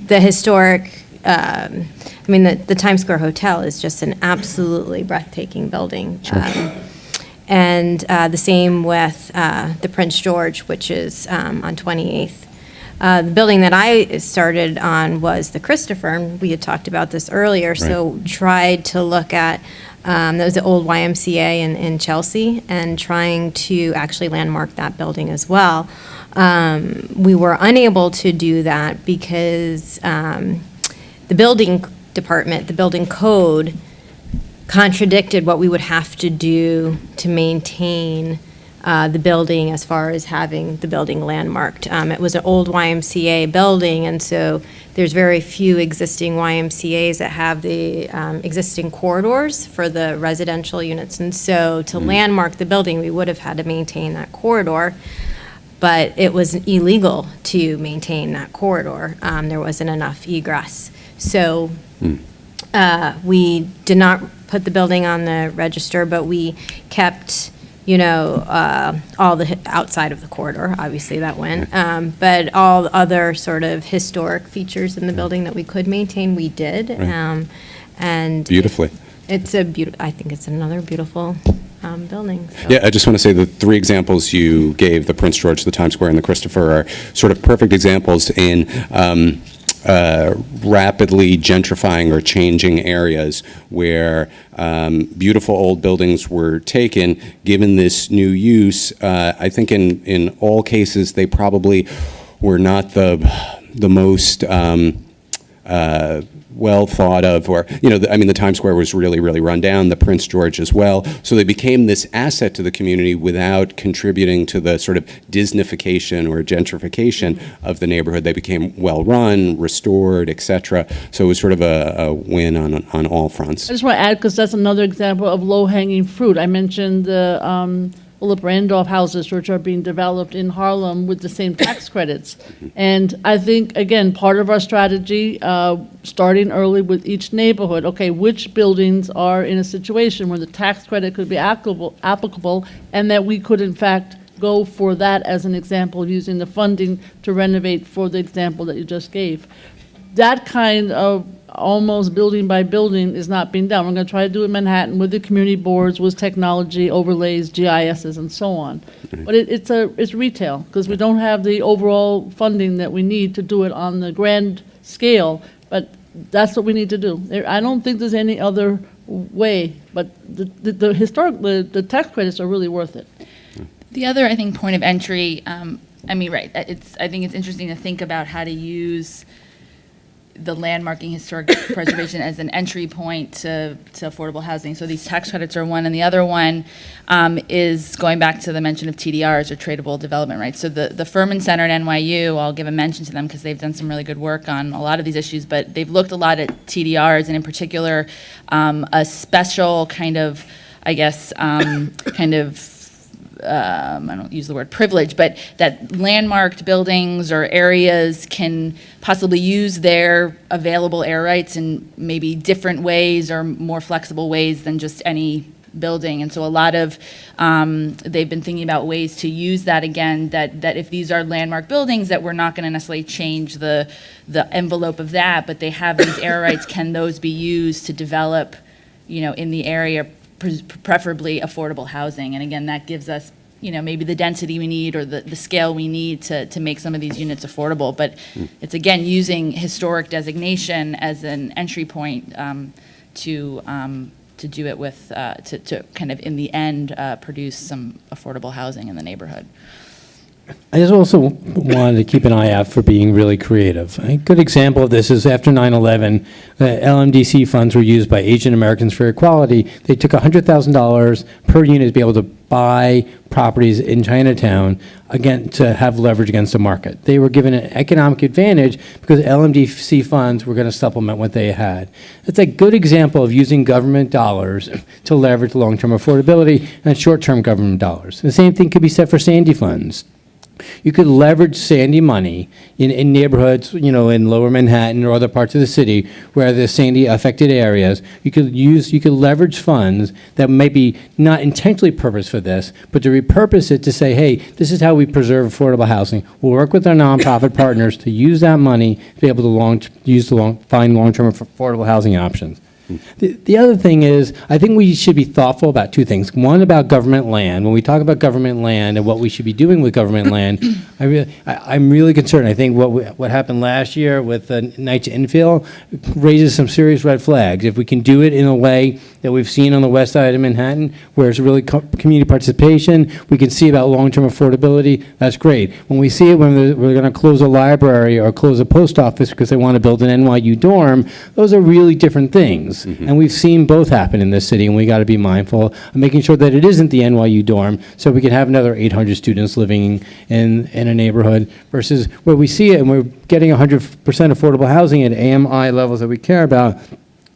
the historic, the Times Square Hotel is just an absolutely breathtaking building. And the same with the Prince George, which is on 28th. The building that I started on was the Christopher, and we had talked about this earlier, right. So tried to look at, that was the old YMCA in Chelsea, and trying to actually landmark that building as well. We were unable to do that because the building department, the building code, contradicted what we would have to do to maintain the building as far as having the building landmarked. It was an old YMCA building, and so there's very few existing YMCAs that have the existing corridors for the residential units. And so to landmark the building, we would have had to maintain that corridor. but it was illegal to maintain that corridor. There wasn't enough egress. So we did not put the building on the register, but we kept, all the outside of the corridor, obviously that went. But all other sort of historic features in the building that we could maintain, we did. And Beautifully. I think it's another beautiful building. So. Yeah, I just want to say the three examples you gave, the Prince George, the Times Square, and the Christopher, are sort of perfect examples in rapidly gentrifying or changing areas where beautiful old buildings were taken, given this new use. I think in all cases, they probably were not the most well thought of, or, the Times Square was really, really run down, the Prince George as well. So they became this asset to the community without contributing to the sort of Disneyfication or gentrification of the neighborhood. They became well-run, restored, et cetera. So it was sort of a win on all fronts. I just want to add, because that's another example of low-hanging fruit. I mentioned the Philip Randolph houses, which are being developed in Harlem with the same tax credits. And I think, again, part of our strategy, starting early with each neighborhood, okay, which buildings are in a situation where the tax credit could be applicable, and that we could, in fact, go for that as an example, using the funding to renovate for the example that you just gave. That kind of almost building by building is not being done. We're going to try to do it in Manhattan with the community boards, with technology, overlays, GISs, and so on. But it's retail, because we don't have the overall funding that we need to do it on the grand scale, but that's what we need to do. I don't think there's any other way, but the tax credits are really worth it. The other, I think, point of entry, right, I think it's interesting to think about how to use the landmarking historic preservation as an entry point to affordable housing. So these tax credits are one, and the other one is going back to the mention of TDRs, or tradable development rights. So the Furman Center at NYU, I'll give a mention to them because they've done some really good work on a lot of these issues, but they've looked a lot at TDRs, and in particular, a special kind of, I guess, I don't use the word privilege, but that landmarked buildings or areas can possibly use their available air rights in maybe different ways or more flexible ways than just any building. And so a lot of, they've been thinking about ways to use that again, that if these are landmark buildings, that we're not going to necessarily change the envelope of that, but they have these air rights, can those be used to develop, in the area, preferably affordable housing. And again, that gives us, maybe the density we need or the scale we need to make some of these units affordable. But it's, again, using historic designation as an entry point to do it with, to kind of, in the end, produce some affordable housing in the neighborhood. I just also wanted to keep an eye out for being really creative. A good example of this is after 9/11, LMDC funds were used by Asian Americans for Equality. They took $100,000 per unit to be able to buy properties in Chinatown, again, to have leverage against the market. They were given an economic advantage because LMDC funds were going to supplement what they had. It's a good example of using government dollars to leverage long-term affordability and short-term government dollars. The same thing could be said for Sandy funds. You could leverage Sandy money in neighborhoods, in Lower Manhattan or other parts of the city where there's Sandy affected areas. You could leverage funds that may be not intentionally purposed for this, but to repurpose it to say, hey, this is how we preserve affordable housing. We'll work with our nonprofit partners to use that money to be able to find long-term affordable housing options. The other thing is, I think we should be thoughtful about two things. One, about government land. When we talk about government land and what we should be doing with government land, I'm really concerned. I think what happened last year with the Knights infill raises some serious red flags. If we can do it in a way that we've seen on the west side of Manhattan, where it's really community participation, we can see about long-term affordability, that's great. When we see it when we're going to close a library or close a post office because they want to build an NYU dorm, those are really different things. And we've seen both happen in this city, and we got to be mindful of making sure that it isn't the NYU dorm, so we can have another 800 students living in a neighborhood, versus where we see it and we're getting 100% affordable housing at AMI levels that we care about.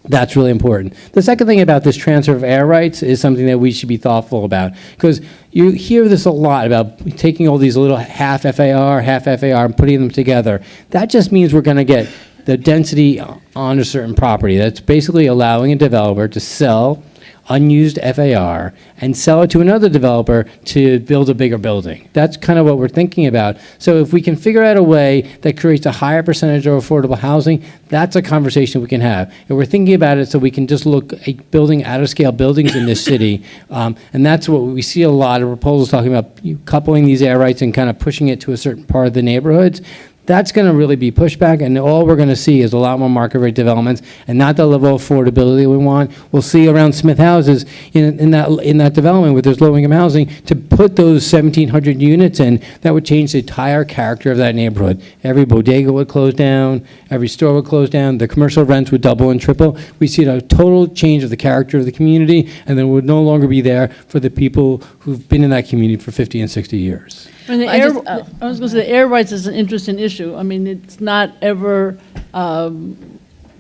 That's really important. The second thing about this transfer of air rights is something that we should be thoughtful about, because you hear this a lot about taking all these little half FAR, and putting them together. That just means we're going to get the density on a certain property. That's basically allowing a developer to sell unused FAR and sell it to another developer to build a bigger building. That's kind of what we're thinking about. So if we can figure out a way that creates a higher percentage of affordable housing, that's a conversation we can have. And we're thinking about it so we can just look at building out-of-scale buildings in this city. And that's what we see a lot of proposals talking about, coupling these air rights and kind of pushing it to a certain part of the neighborhoods. That's going to really be pushback, and all we're going to see is a lot more market rate developments and not the level of affordability we want. We'll see around Smith houses in that development where there's low-income housing, to put those 1,700 units in, that would change the entire character of that neighborhood. Every bodega would close down, every store would close down, the commercial rents would double and triple. We see a total change of the character of the community, and then would no longer be there for the people who've been in that community for 50 and 60 years. I mean, I was going to say, air rights is an interesting issue. I mean, it's not ever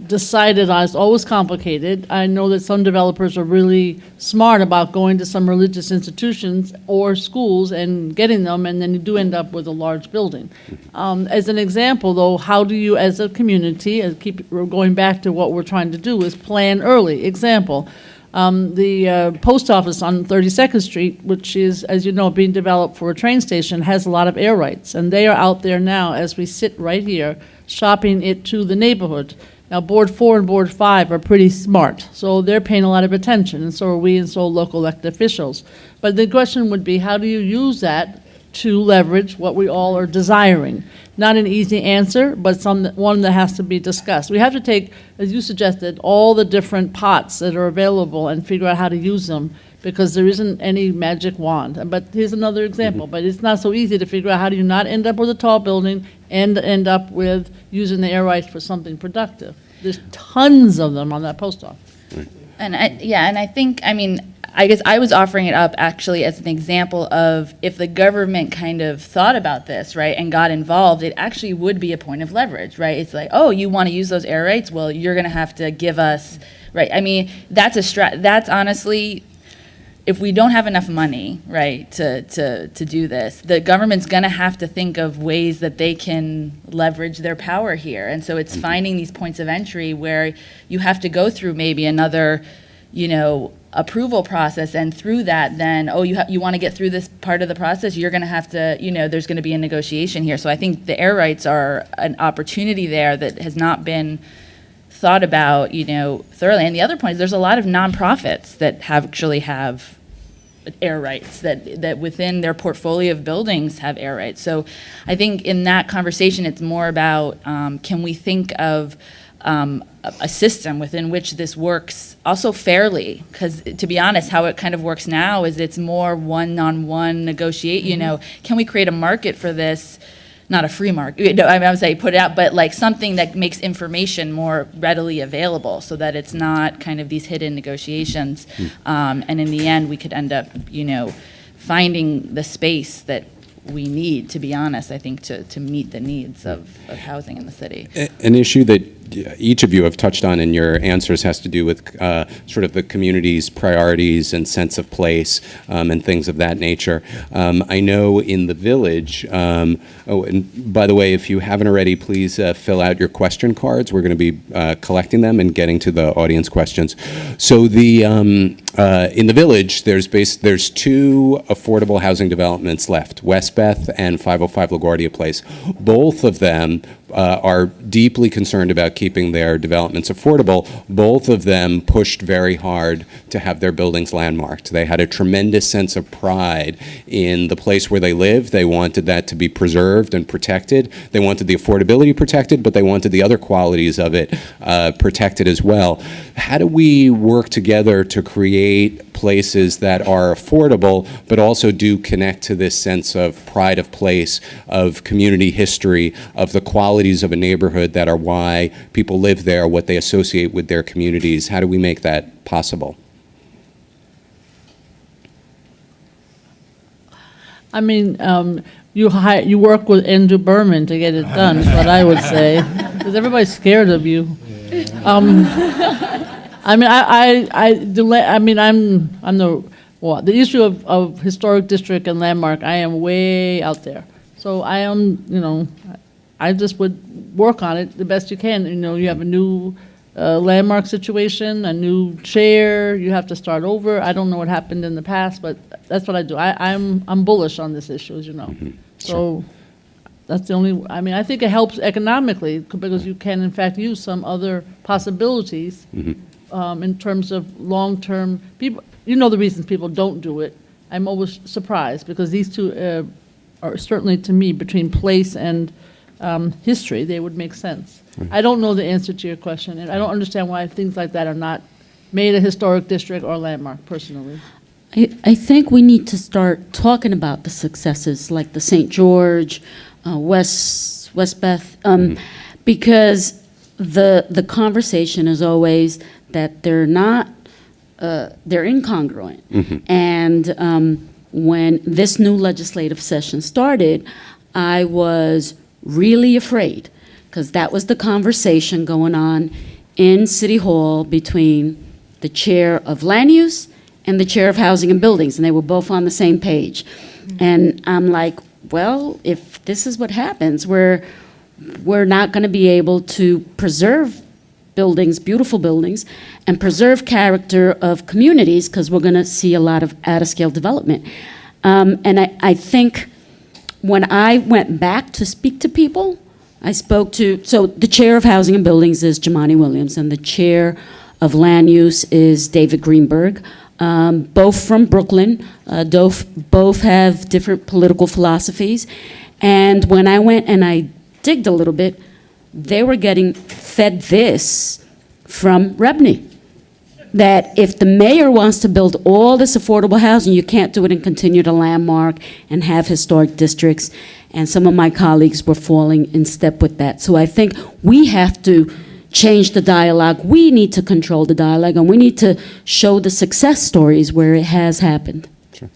decided on. It's always complicated. I know that some developers are really smart about going to some religious institutions or schools and getting them, and then you do end up with a large building. As an example, though, how do you, as a community, we're going back to what we're trying to do, is plan early. Example, the post office on 32nd Street, which is, as you know, being developed for a train station, has a lot of air rights. And they are out there now, as we sit right here, shopping it to the neighborhood. Now, Board 4 and Board 5 are pretty smart, so they're paying a lot of attention, and so are we, and so are local elected officials. But the question would be, how do you use that to leverage what we all are desiring? Not an easy answer, but one that has to be discussed. We have to take, as you suggested, all the different pots that are available and figure out how to use them, because there isn't any magic wand. But here's another example, but it's not so easy to figure out how do you not end up with a tall building and end up with using the air rights for something productive. There's tons of them on that post office. And I think, I guess I was offering it up actually as an example of if the government kind of thought about this, right, and got involved, it actually would be a point of leverage, right? It's like, oh, you want to use those air rights? Well, you're going to have to give us, right? I mean, that's honestly, if we don't have enough money, right, to do this, the government's going to have to think of ways that they can leverage their power here. And so it's finding these points of entry where you have to go through maybe another, approval process, and through that then, you want to get through this part of the process, you're going to have to, there's going to be a negotiation here. So I think the air rights are an opportunity there that has not been thought about, thoroughly. And the other point is there's a lot of nonprofits that actually have air rights that within their portfolio of buildings have air rights. So I think in that conversation, it's more about, can we think of a system within which this works also fairly, because to be honest, how it kind of works now is it's more one-on-one negotiate, can we create a market for this? Not a free market, I would say put it out, but like something that makes information more readily available so that it's not kind of these hidden negotiations. And in the end, we could end up, finding the space that we need, to be honest, I think, to meet the needs of housing in the city. An issue that each of you have touched on in your answers has to do with sort of the community's priorities and sense of place and things of that nature. I know in the village, and by the way, if you haven't already, please fill out your question cards. We're going to be collecting them and getting to the audience questions. So in the village, there's two affordable housing developments left, Westbeth and 505 LaGuardia Place. Both of them are deeply concerned about keeping their developments affordable. Both of them pushed very hard to have their buildings landmarked. They had a tremendous sense of pride in the place where they live. They wanted that to be preserved and protected. They wanted the affordability protected, but they wanted the other qualities of it protected as well. How do we work together to create places that are affordable, but also do connect to this sense of pride of place, of community history, of the qualities of a neighborhood that are why people live there, what they associate with their communities? How do we make that possible? I mean, you work with Andrew Berman to get it done, is what I would say, because everybody's scared of you. I mean, I'm the issue of historic district and landmark, I am way out there. So I am, I just would work on it the best you can. You have a new landmark situation, a new chair, you have to start over. I don't know what happened in the past, but that's what I do. I'm bullish on this issue, as you know. Mm-hmm. So that's the only, I think it helps economically because you can in fact use some other possibilities in terms of long-term, people, the reasons people don't do it. I'm always surprised because these two are certainly to me between place and history, they would make sense. I don't know the answer to your question, and I don't understand why things like that are not made a historic district or landmark, personally. I think we need to start talking about the successes, like the St. George, Westbeth, because the conversation is always that they're not, they're incongruent. And when this new legislative session started, I was really afraid, because that was the conversation going on in City Hall between the chair of land use and the chair of housing and buildings, and they were both on the same page. And I'm like, well, if this is what happens, we're not going to be able to preserve buildings, beautiful buildings, and preserve character of communities, because we're going to see a lot of out-of-scale development. And I think when I went back to speak to people, I spoke to, so the chair of housing and buildings is Jamani Williams, and the chair of land use is David Greenberg, both from Brooklyn, both have different political philosophies. And when I went and I digged a little bit, they were getting fed this from Rebney, that if the mayor wants to build all this affordable housing, you can't do it and continue to landmark and have historic districts. And some of my colleagues were falling in step with that. So I think we have to change the dialogue. We need to control the dialogue, and we need to show the success stories where it has happened. Sure.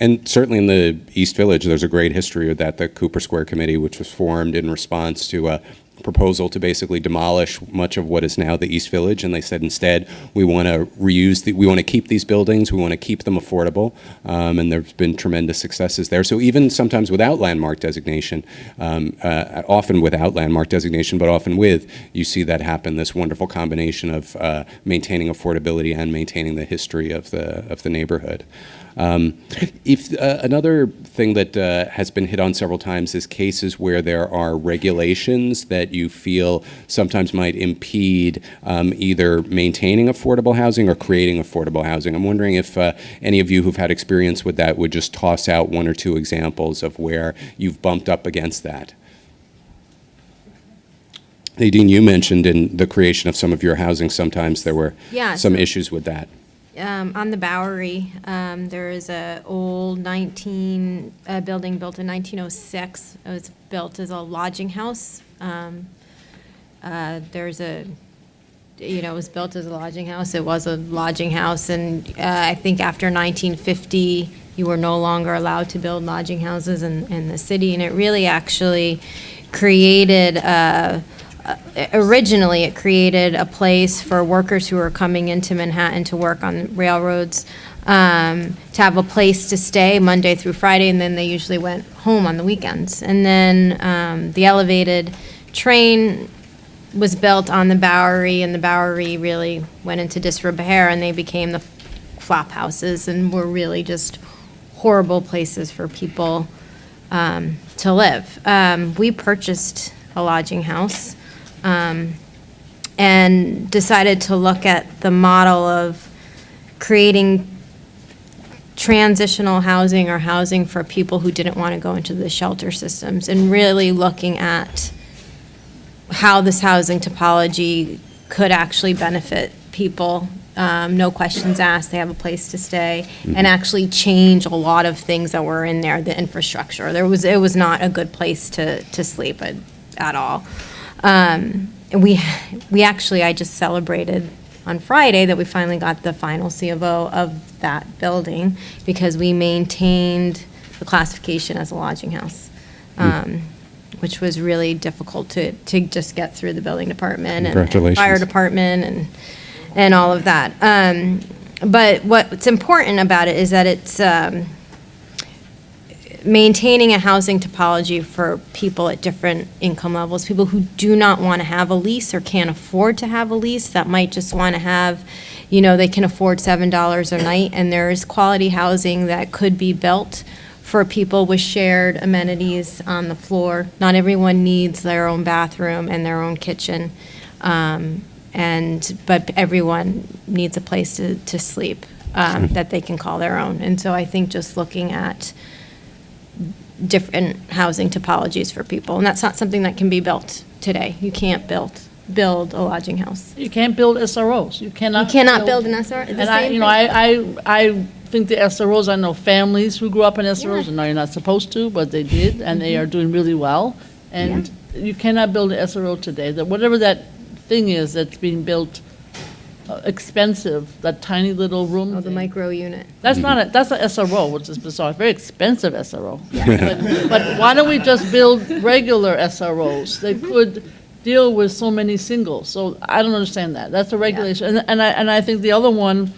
And certainly in the East Village, there's a great history with that, the Cooper Square Committee, which was formed in response to a proposal to basically demolish much of what is now the East Village, and they said instead we want to we want to keep these buildings, we want to keep them affordable, and there's been tremendous successes there. So even sometimes without landmark designation, often without landmark designation, but often with, you see that happen, this wonderful combination of maintaining affordability and maintaining the history of the neighborhood. If another thing that has been hit on several times is cases where there are regulations that you feel sometimes might impede either maintaining affordable housing or creating affordable housing. I'm wondering if any of you who've had experience with that would just toss out one or two examples of where you've bumped up against that. Nadine, you mentioned in the creation of some of your housing, sometimes there were some issues with that. On the Bowery, there is a old building built in 1906. It was built as a lodging house. It was built as a lodging house. It was a lodging house, and I think after 1950, you were no longer allowed to build lodging houses in the city, and it really actually created originally, it created a place for workers who were coming into Manhattan to work on railroads to have a place to stay Monday through Friday, and then they usually went home on the weekends. And then the elevated train was built on the Bowery, and the Bowery really went into disrepair, and they became the flop houses and were really just horrible places for people to live. We purchased a lodging house and decided to look at the model of creating transitional housing or housing for people who didn't want to go into the shelter systems, and really looking at how this housing topology could actually benefit people. No questions asked, they have a place to stay, and actually change a lot of things that were in there, the infrastructure. It was not a good place to sleep at all. I just celebrated on Friday that we finally got the final C of O of that building, because we maintained the classification as a lodging house, which was really difficult to just get through the building department and fire department, and all of that. But what's important about it is that it's maintaining a housing topology for people at different income levels, people who do not want to have a lease or can't afford to have a lease, that might just want to have, they can afford $7 a night, and there is quality housing that could be built for people with shared amenities on the floor. Not everyone needs their own bathroom and their own kitchen, but everyone needs a place to sleep that they can call their own. And so I think just looking at different housing topologies for people, and that's not something that can be built today. You can't build a lodging house. You can't build SROs. You cannot. You cannot build an SRO. And I think the SROs, I know families who grew up in SROs, and no, you're not supposed to, but they did, and they are doing really well. And you cannot build an SRO today. That whatever that thing is that's being built, expensive, that tiny little room. The thing. micro unit. That's not that's an SRO, which is bizarre. Very expensive SRO. But why don't we just build regular SROs? They could deal with so many singles. So I don't understand that. That's a regulation. And I think the other one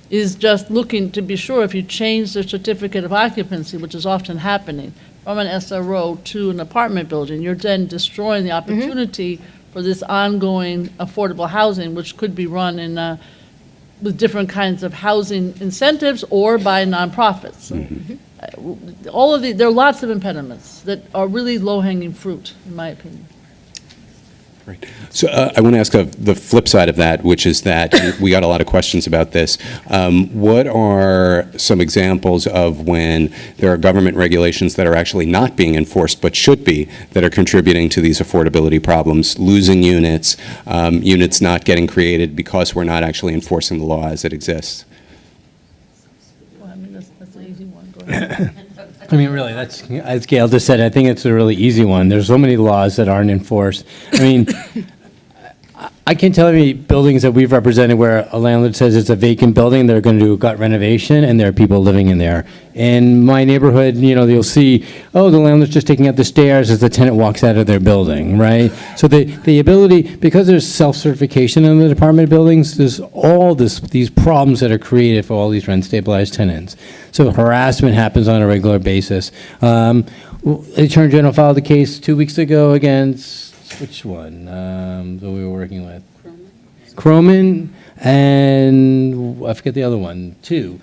is just looking to be sure if you change the certificate of occupancy, which is often happening, from an SRO to an apartment building, you're then destroying the opportunity for this ongoing affordable housing, which could be run in with different kinds of housing incentives or by nonprofits. So, all of there are lots of impediments that are really low-hanging fruit, in my opinion. Right. So I want to ask the flip side of that, which is that we got a lot of questions about this. What are some examples of when there are government regulations that are actually not being enforced but should be, that are contributing to these affordability problems, losing units, units not getting created because we're not actually enforcing the law as it exists? Well, I mean, that's an easy one. Go ahead. I mean, really, that's, as Gale just said, I think it's a really easy one. There's so many laws that aren't enforced. I mean, I can't tell you buildings that we've represented where a landlord says it's a vacant building, they're going to do a gut renovation, and there are people living in there. In my neighborhood, you'll see, oh, the landlord's just taking out the stairs as the tenant walks out of their building, right? So the ability, because there's self-certification in the apartment buildings, there's all these problems that are created for all these rent-stabilized tenants. So harassment happens on a regular basis. The Attorney General filed a case 2 weeks ago against, which one that we were working with? Croman, and I forget the other one, too.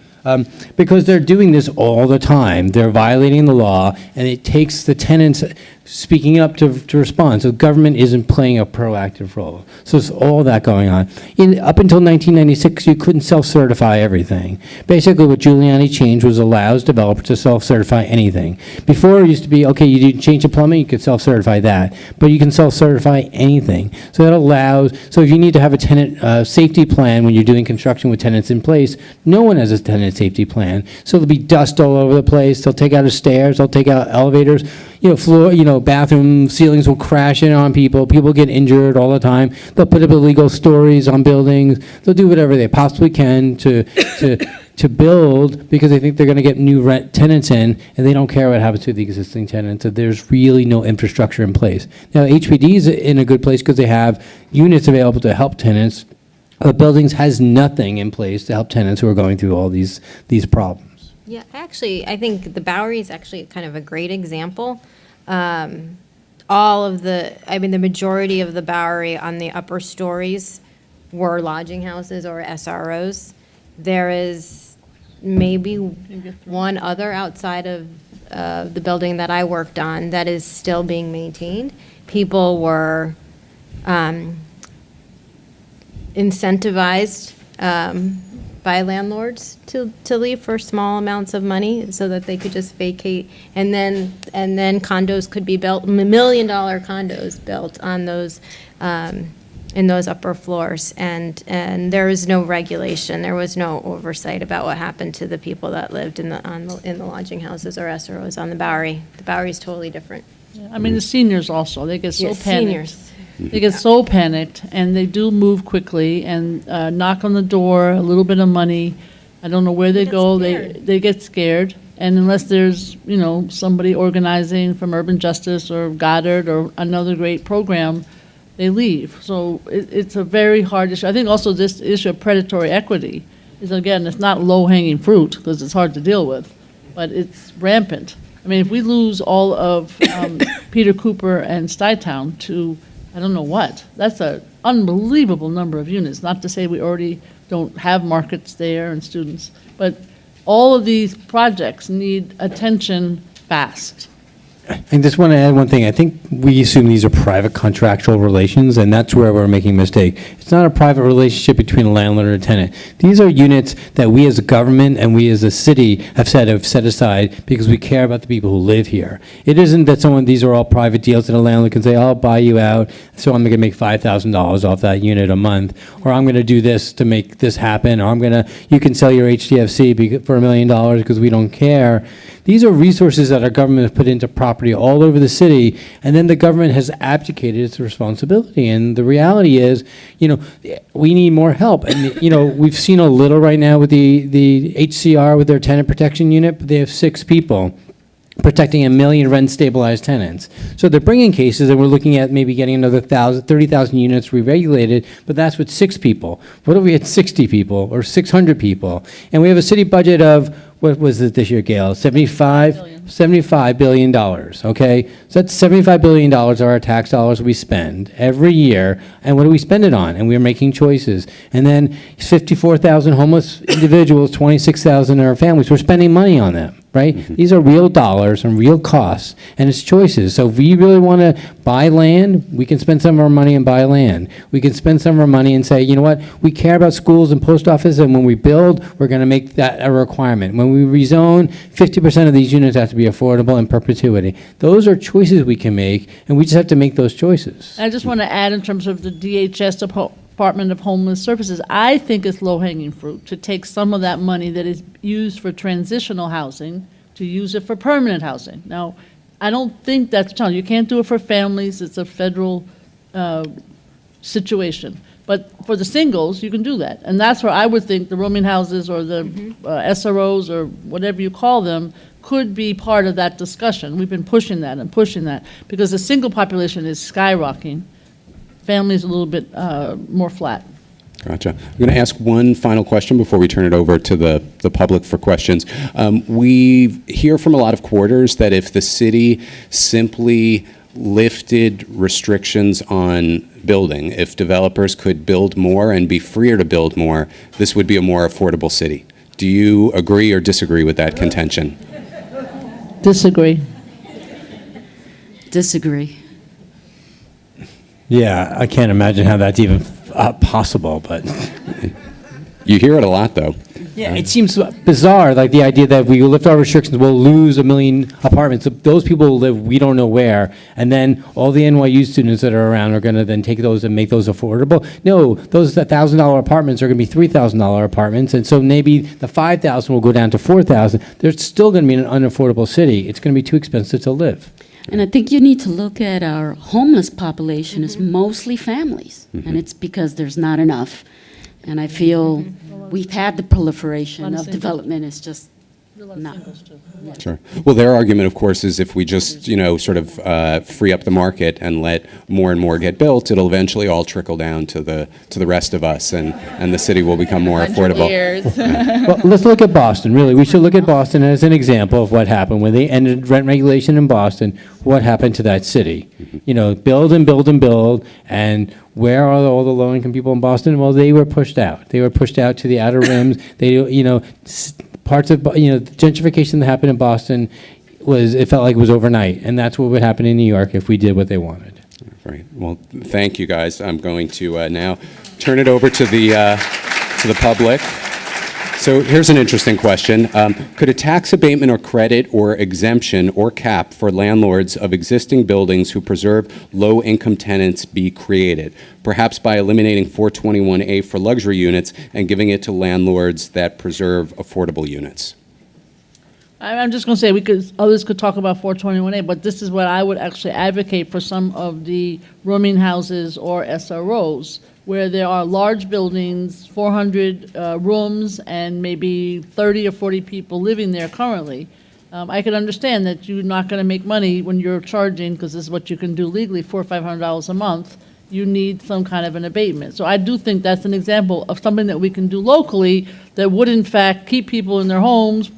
Because they're doing this all the time. They're violating the law, and it takes the tenants speaking up to respond. So government isn't playing a proactive role. So there's all that going on. Up until 1996, you couldn't self-certify everything. Basically, what Giuliani changed was allows developers to self-certify anything. Before, it used to be, okay, you did change the plumbing, you could self-certify that. But you can self-certify anything. So that allows, so if you need to have a tenant safety plan when you're doing construction with tenants in place, no one has a tenant safety plan. So there'll be dust all over the place. They'll take out the stairs, they'll take out elevators. Bathroom ceilings will crash in on people. People get injured all the time. They'll put up illegal stories on buildings. They'll do whatever they possibly can to build because they think they're going to get new rent tenants in, and they don't care what happens to the existing tenants. So there's really no infrastructure in place. Now, HPD is in a good place because they have units available to help tenants. The buildings has nothing in place to help tenants who are going through all these problems. Yeah, actually, I think the Bowery is actually kind of a great example. The majority of the Bowery on the upper stories were lodging houses or SROs. There is maybe one other outside of the building that I worked on that is still being maintained. People were incentivized by landlords to leave for small amounts of money so that they could just vacate, and then condos could be built, $1 million condos built on those in those upper floors, and there was no regulation, there was no oversight about what happened to the people that lived in the lodging houses or SROs on the Bowery. The Bowery is totally different. Yeah, I mean, the seniors also, they get so Yes, panicked. seniors. They get so panicked, and they do move quickly and knock on the door, a little bit of money. I don't know where they get go. scared. They get scared. And unless there's, somebody organizing from Urban Justice or Goddard or another great program, they leave. So it's a very hard issue. I think also this issue of predatory equity is, again, it's not low-hanging fruit because it's hard to deal with, but it's rampant. I mean, if we lose all of Peter Cooper and Stuytown to, I don't know what, that's an unbelievable number of units, not to say we already don't have markets there and students, but all of these projects need attention fast. I just want to add one thing. I think we assume these are private contractual relations, and that's where we're making a mistake. It's not a private relationship between a landlord and a tenant. These are units that we as a government and we as a city have set aside because we care about the people who live here. It isn't that these are all private deals and a landlord can say, I'll buy you out, so I'm going to make $5,000 off that unit a month, or I'm going to do this to make this happen, or you can sell your HDFC for $1 million because we don't care. These are resources that our government has put into property all over the city, and then the government has abdicated its responsibility. And the reality is, we need more help. And, we've seen a little right now with the HCR with their tenant protection unit, but they have 6 people protecting 1 million rent-stabilized tenants. So they're bringing cases, and we're looking at maybe getting another 30,000 units re-regulated, but that's with 6 people. What if we had 60 people or 600 people? And we have a city budget of, what was it this year, Gale? $75 billion, okay? So that's $75 billion of our tax dollars we spend every year, and what do we spend it on? And we're making choices. And then 54,000 homeless individuals, 26,000 are families. We're spending money on them. Right? Mm-hmm. These are real dollars and real costs, and it's choices. So if we really want to buy land, we can spend some of our money and buy land. We can spend some of our money and say, you know what, we care about schools and post office, and when we build, we're going to make that a requirement. When we rezone, 50% of these units have to be affordable in perpetuity. Those are choices we can make, and we just have to make those choices. I just want to add in terms of the DHS Department of Homeless Services, I think it's low-hanging fruit to take some of that money that is used for transitional housing to use it for permanent housing. Now, I don't think that's a challenge. You can't do it for families. It's a federal situation. But for the singles, you can do that. And that's where I would think the rooming houses or the SROs or whatever you call them could be part of that discussion. We've been pushing that because the single population is skyrocketing. Families a little bit more flat. Gotcha. I'm going to ask one final question before we turn it over to the public for questions. We hear from a lot of quarters that if the city simply lifted restrictions on building, if developers could build more and be freer to build more, this would be a more affordable city. Do you agree or disagree with that contention? Disagree. Disagree. Yeah, I can't imagine how that's even possible, but... You hear it a lot, though. Yeah, it seems bizarre, like the idea that if we lift our restrictions, we'll lose 1 million apartments. Those people will live we don't know where, and then all the NYU students that are around are going to then take those and make those affordable. No, those $1,000 apartments are going to be $3,000 apartments, and so maybe the 5,000 will go down to 4,000. There's still going to be an unaffordable city. It's going to be too expensive to live. And I think you need to look at our homeless population as mostly families, and it's because there's not enough. And I feel we've had the proliferation of development. It's just not. Sure. Well, their argument, of course, is if we just, sort of free up the market and let more and more get built, it'll eventually all trickle down to the rest of us, and the city will become more affordable. Well, let's look at Boston, really. We should look at Boston as an example of what happened. When they ended rent regulation in Boston, what happened to that city? Build and build and build, and where are all the low-income people in Boston? Well, they were pushed out. They were pushed out to the outer rims. They, parts of, gentrification that happened in Boston it felt like it was overnight, and that's what would happen in New York if we did what they wanted. Right. Well, thank you, guys. I'm going to now turn it over to the public. So here's an interesting question. Could a tax abatement or credit or exemption or cap for landlords of existing buildings who preserve low-income tenants be created, perhaps by eliminating 421A for luxury units and giving it to landlords that preserve affordable units? I'm just going to say others could talk about 421A, but this is what I would actually advocate for some of the rooming houses or SROs, where there are large buildings, 400 rooms, and maybe 30 or 40 people living there currently. I can understand that you're not going to make money when you're charging, because this is what you can do legally, $400 or $500 a month. you need some kind of an abatement. So I do think that's an example of something that we can do locally that would in fact keep people in their homes.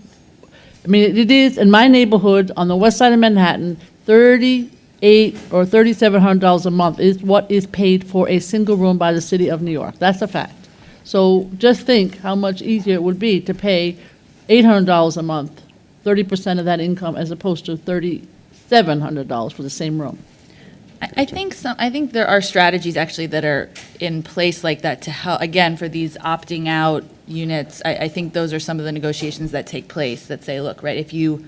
I mean, it is, in my neighborhood, on the west side of Manhattan, $3,800 or $3,700 a month is what is paid for a single room by the city of New York. That's a fact. So just think how much easier it would be to pay $800 a month, 30% of that income, as opposed to $3,700 for the same room. I think there are strategies actually that are in place like that to help, again, for these opting out units. I think those are some of the negotiations that take place that say, look, right, if you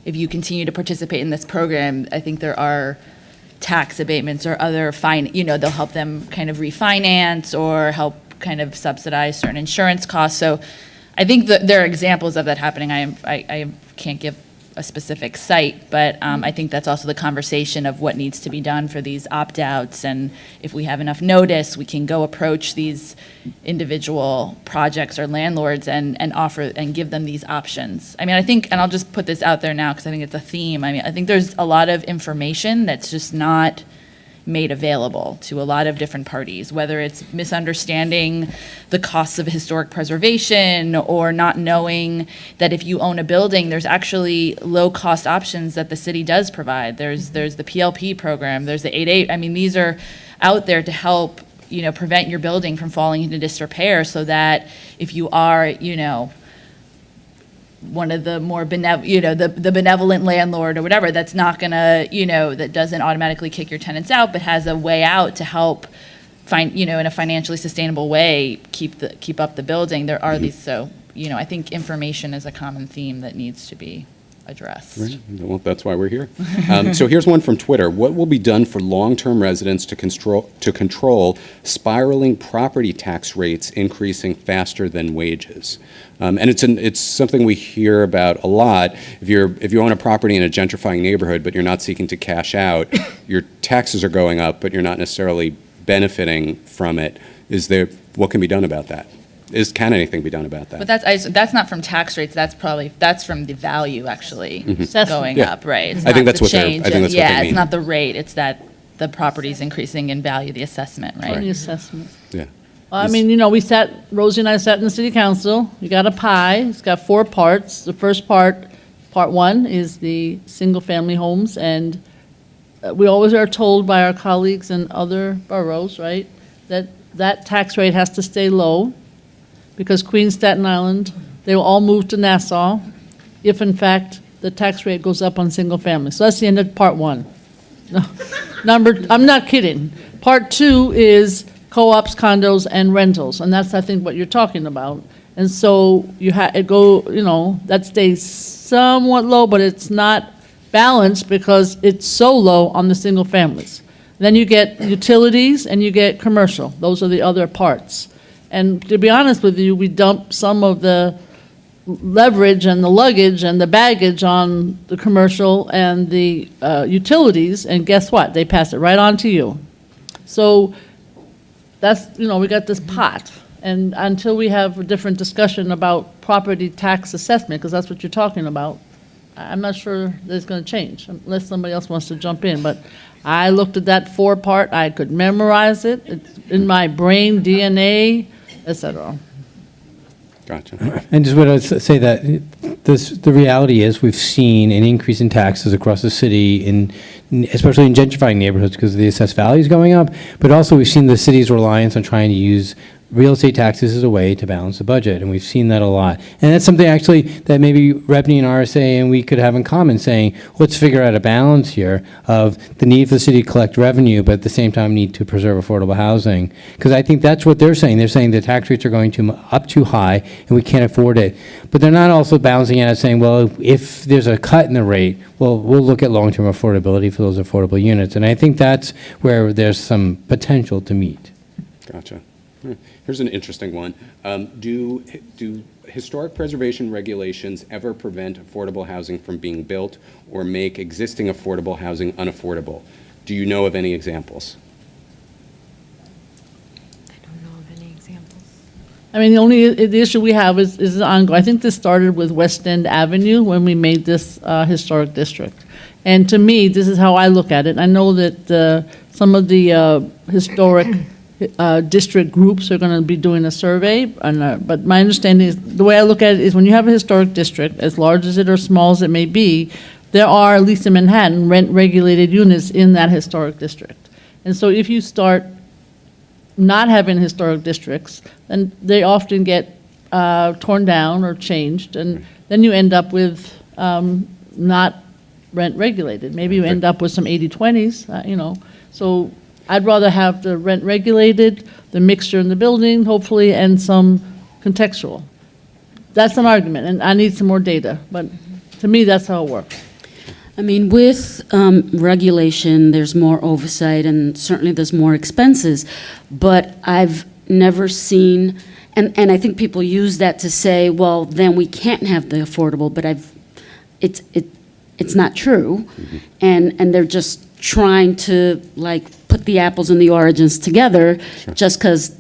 continue to participate in this program, I think there are tax abatements or other they'll help them kind of refinance or help kind of subsidize certain insurance costs. So I think that there are examples of that happening. I can't give a specific site, but I think that's also the conversation of what needs to be done for these opt-outs, and if we have enough notice, we can go approach these individual projects or landlords and offer and give them these options. I mean, I think, and I'll just put this out there now because I think it's a theme. I mean, I think there's a lot of information that's just not made available to a lot of different parties, whether it's misunderstanding the costs of historic preservation or not knowing that if you own a building, there's actually low-cost options that the city does provide. There's the PLP program, there's the 8.8. I mean, these are out there to help, prevent your building from falling into disrepair so that if you are, one of the more the benevolent landlord or whatever, that's not gonna, that doesn't automatically kick your tenants out, but has a way out to help find, in a financially sustainable way, keep up the building. There are these, so, I think information is a common theme that needs to be addressed. Right. Well, that's why we're here. So here's one from Twitter. What will be done for long-term residents to control spiraling property tax rates increasing faster than wages? And it's something we hear about a lot. If you own a property in a gentrifying neighborhood, but you're not seeking to cash out, your taxes are going up, but you're not necessarily benefiting from it. What can be done about that? Can anything be done about that? But that's not from tax rates. That's from the value actually going Yeah. up, right? It's I think not that's the what they're- change. I think that's what they Yeah, mean. it's not the rate. It's that the property's increasing in value, the assessment, right? The assessment. Yeah. Well, I mean, Rosie and I sat in the city council. You got a pie. It's got 4 parts. The first part 1, is the single-family homes, and we always are told by our colleagues in other boroughs, right, that tax rate has to stay low, because Queens, Staten Island, they will all move to Nassau if, in fact, the tax rate goes up on single family. So that's the end of part 1. No, I'm not kidding. Part 2 is co-ops, condos, and rentals, and that's, I think, what you're talking about. And so that stays somewhat low, but it's not balanced because it's so low on the single families. Then you get utilities and you get commercial. Those are the other parts. And to be honest with you, we dump some of the leverage and the luggage and the baggage on the commercial and the utilities, and guess what? They pass it right on to you. So that's, we got this pot. And until we have a different discussion about property tax assessment, because that's what you're talking about, I'm not sure that it's going to change, unless somebody else wants to jump in. But I looked at that 4-part, I could memorize it, it's in my brain, DNA, etc. Gotcha. And just want to say that the reality is we've seen an increase in taxes across the city, especially in gentrifying neighborhoods because of the assessed values going up, but also we've seen the city's reliance on trying to use real estate taxes as a way to balance the budget, and we've seen that a lot. And that's something actually that maybe REBNY and RSA and we could have in common, saying, let's figure out a balance here of the need for the city to collect revenue, but at the same time need to preserve affordable housing. Because I think that's what they're saying. They're saying the tax rates are going up too high and we can't afford it. But they're not also balancing it out saying, well, if there's a cut in the rate, well, we'll look at long-term affordability for those affordable units. And I think that's where there's some potential to meet. Gotcha. Here's an interesting one. Do historic preservation regulations ever prevent affordable housing from being built or make existing affordable housing unaffordable? Do you know of any examples? I don't know of any examples. I mean, the issue we have is ongoing. I think this started with West End Avenue when we made this historic district. And to me, this is how I look at it. I know that some of the historic district groups are going to be doing a survey, but my understanding is, the way I look at it is when you have a historic district, as large as it or small as it may be, there are, at least in Manhattan, rent-regulated units in that historic district. And so if you start not having historic districts, then they often get torn down or changed, and then you end up with not rent-regulated. Maybe you end up with some 80/20s, you know. So I'd rather have the rent-regulated, the mixture in the building, hopefully, and some contextual. That's an argument, and I need some more data, but to me, that's how it works. I mean, with regulation, there's more oversight, and certainly there's more expenses, but I've never seen, and I think people use that to say, well, then we can't have the affordable, but it's not true, and they're just trying to, like, put the apples and the oranges together just because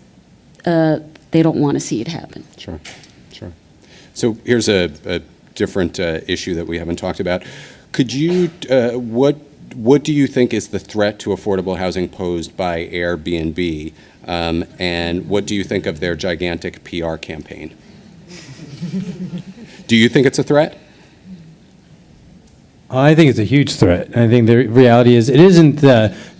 they don't want to see it happen. Sure, sure. So here's a different issue that we haven't talked about. Could you, what do you think is the threat to affordable housing posed by Airbnb? And what do you think of their gigantic PR campaign? Do you think it's a threat? I think it's a huge threat. I think the reality is it isn't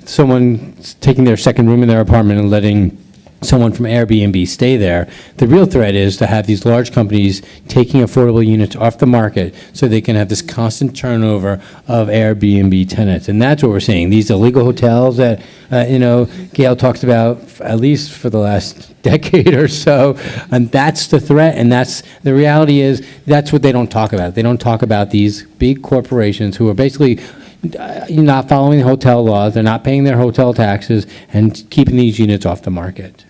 someone taking their second room in their apartment and letting someone from Airbnb stay there. The real threat is to have these large companies taking affordable units off the market so they can have this constant turnover of Airbnb tenants. And that's what we're seeing. These illegal hotels that, Gale talks about at least for the last decade or so. And that's the threat. And that's the reality is that's what they don't talk about. They don't talk about these big corporations who are basically not following the hotel laws. They're not paying their hotel taxes and keeping these units off the market.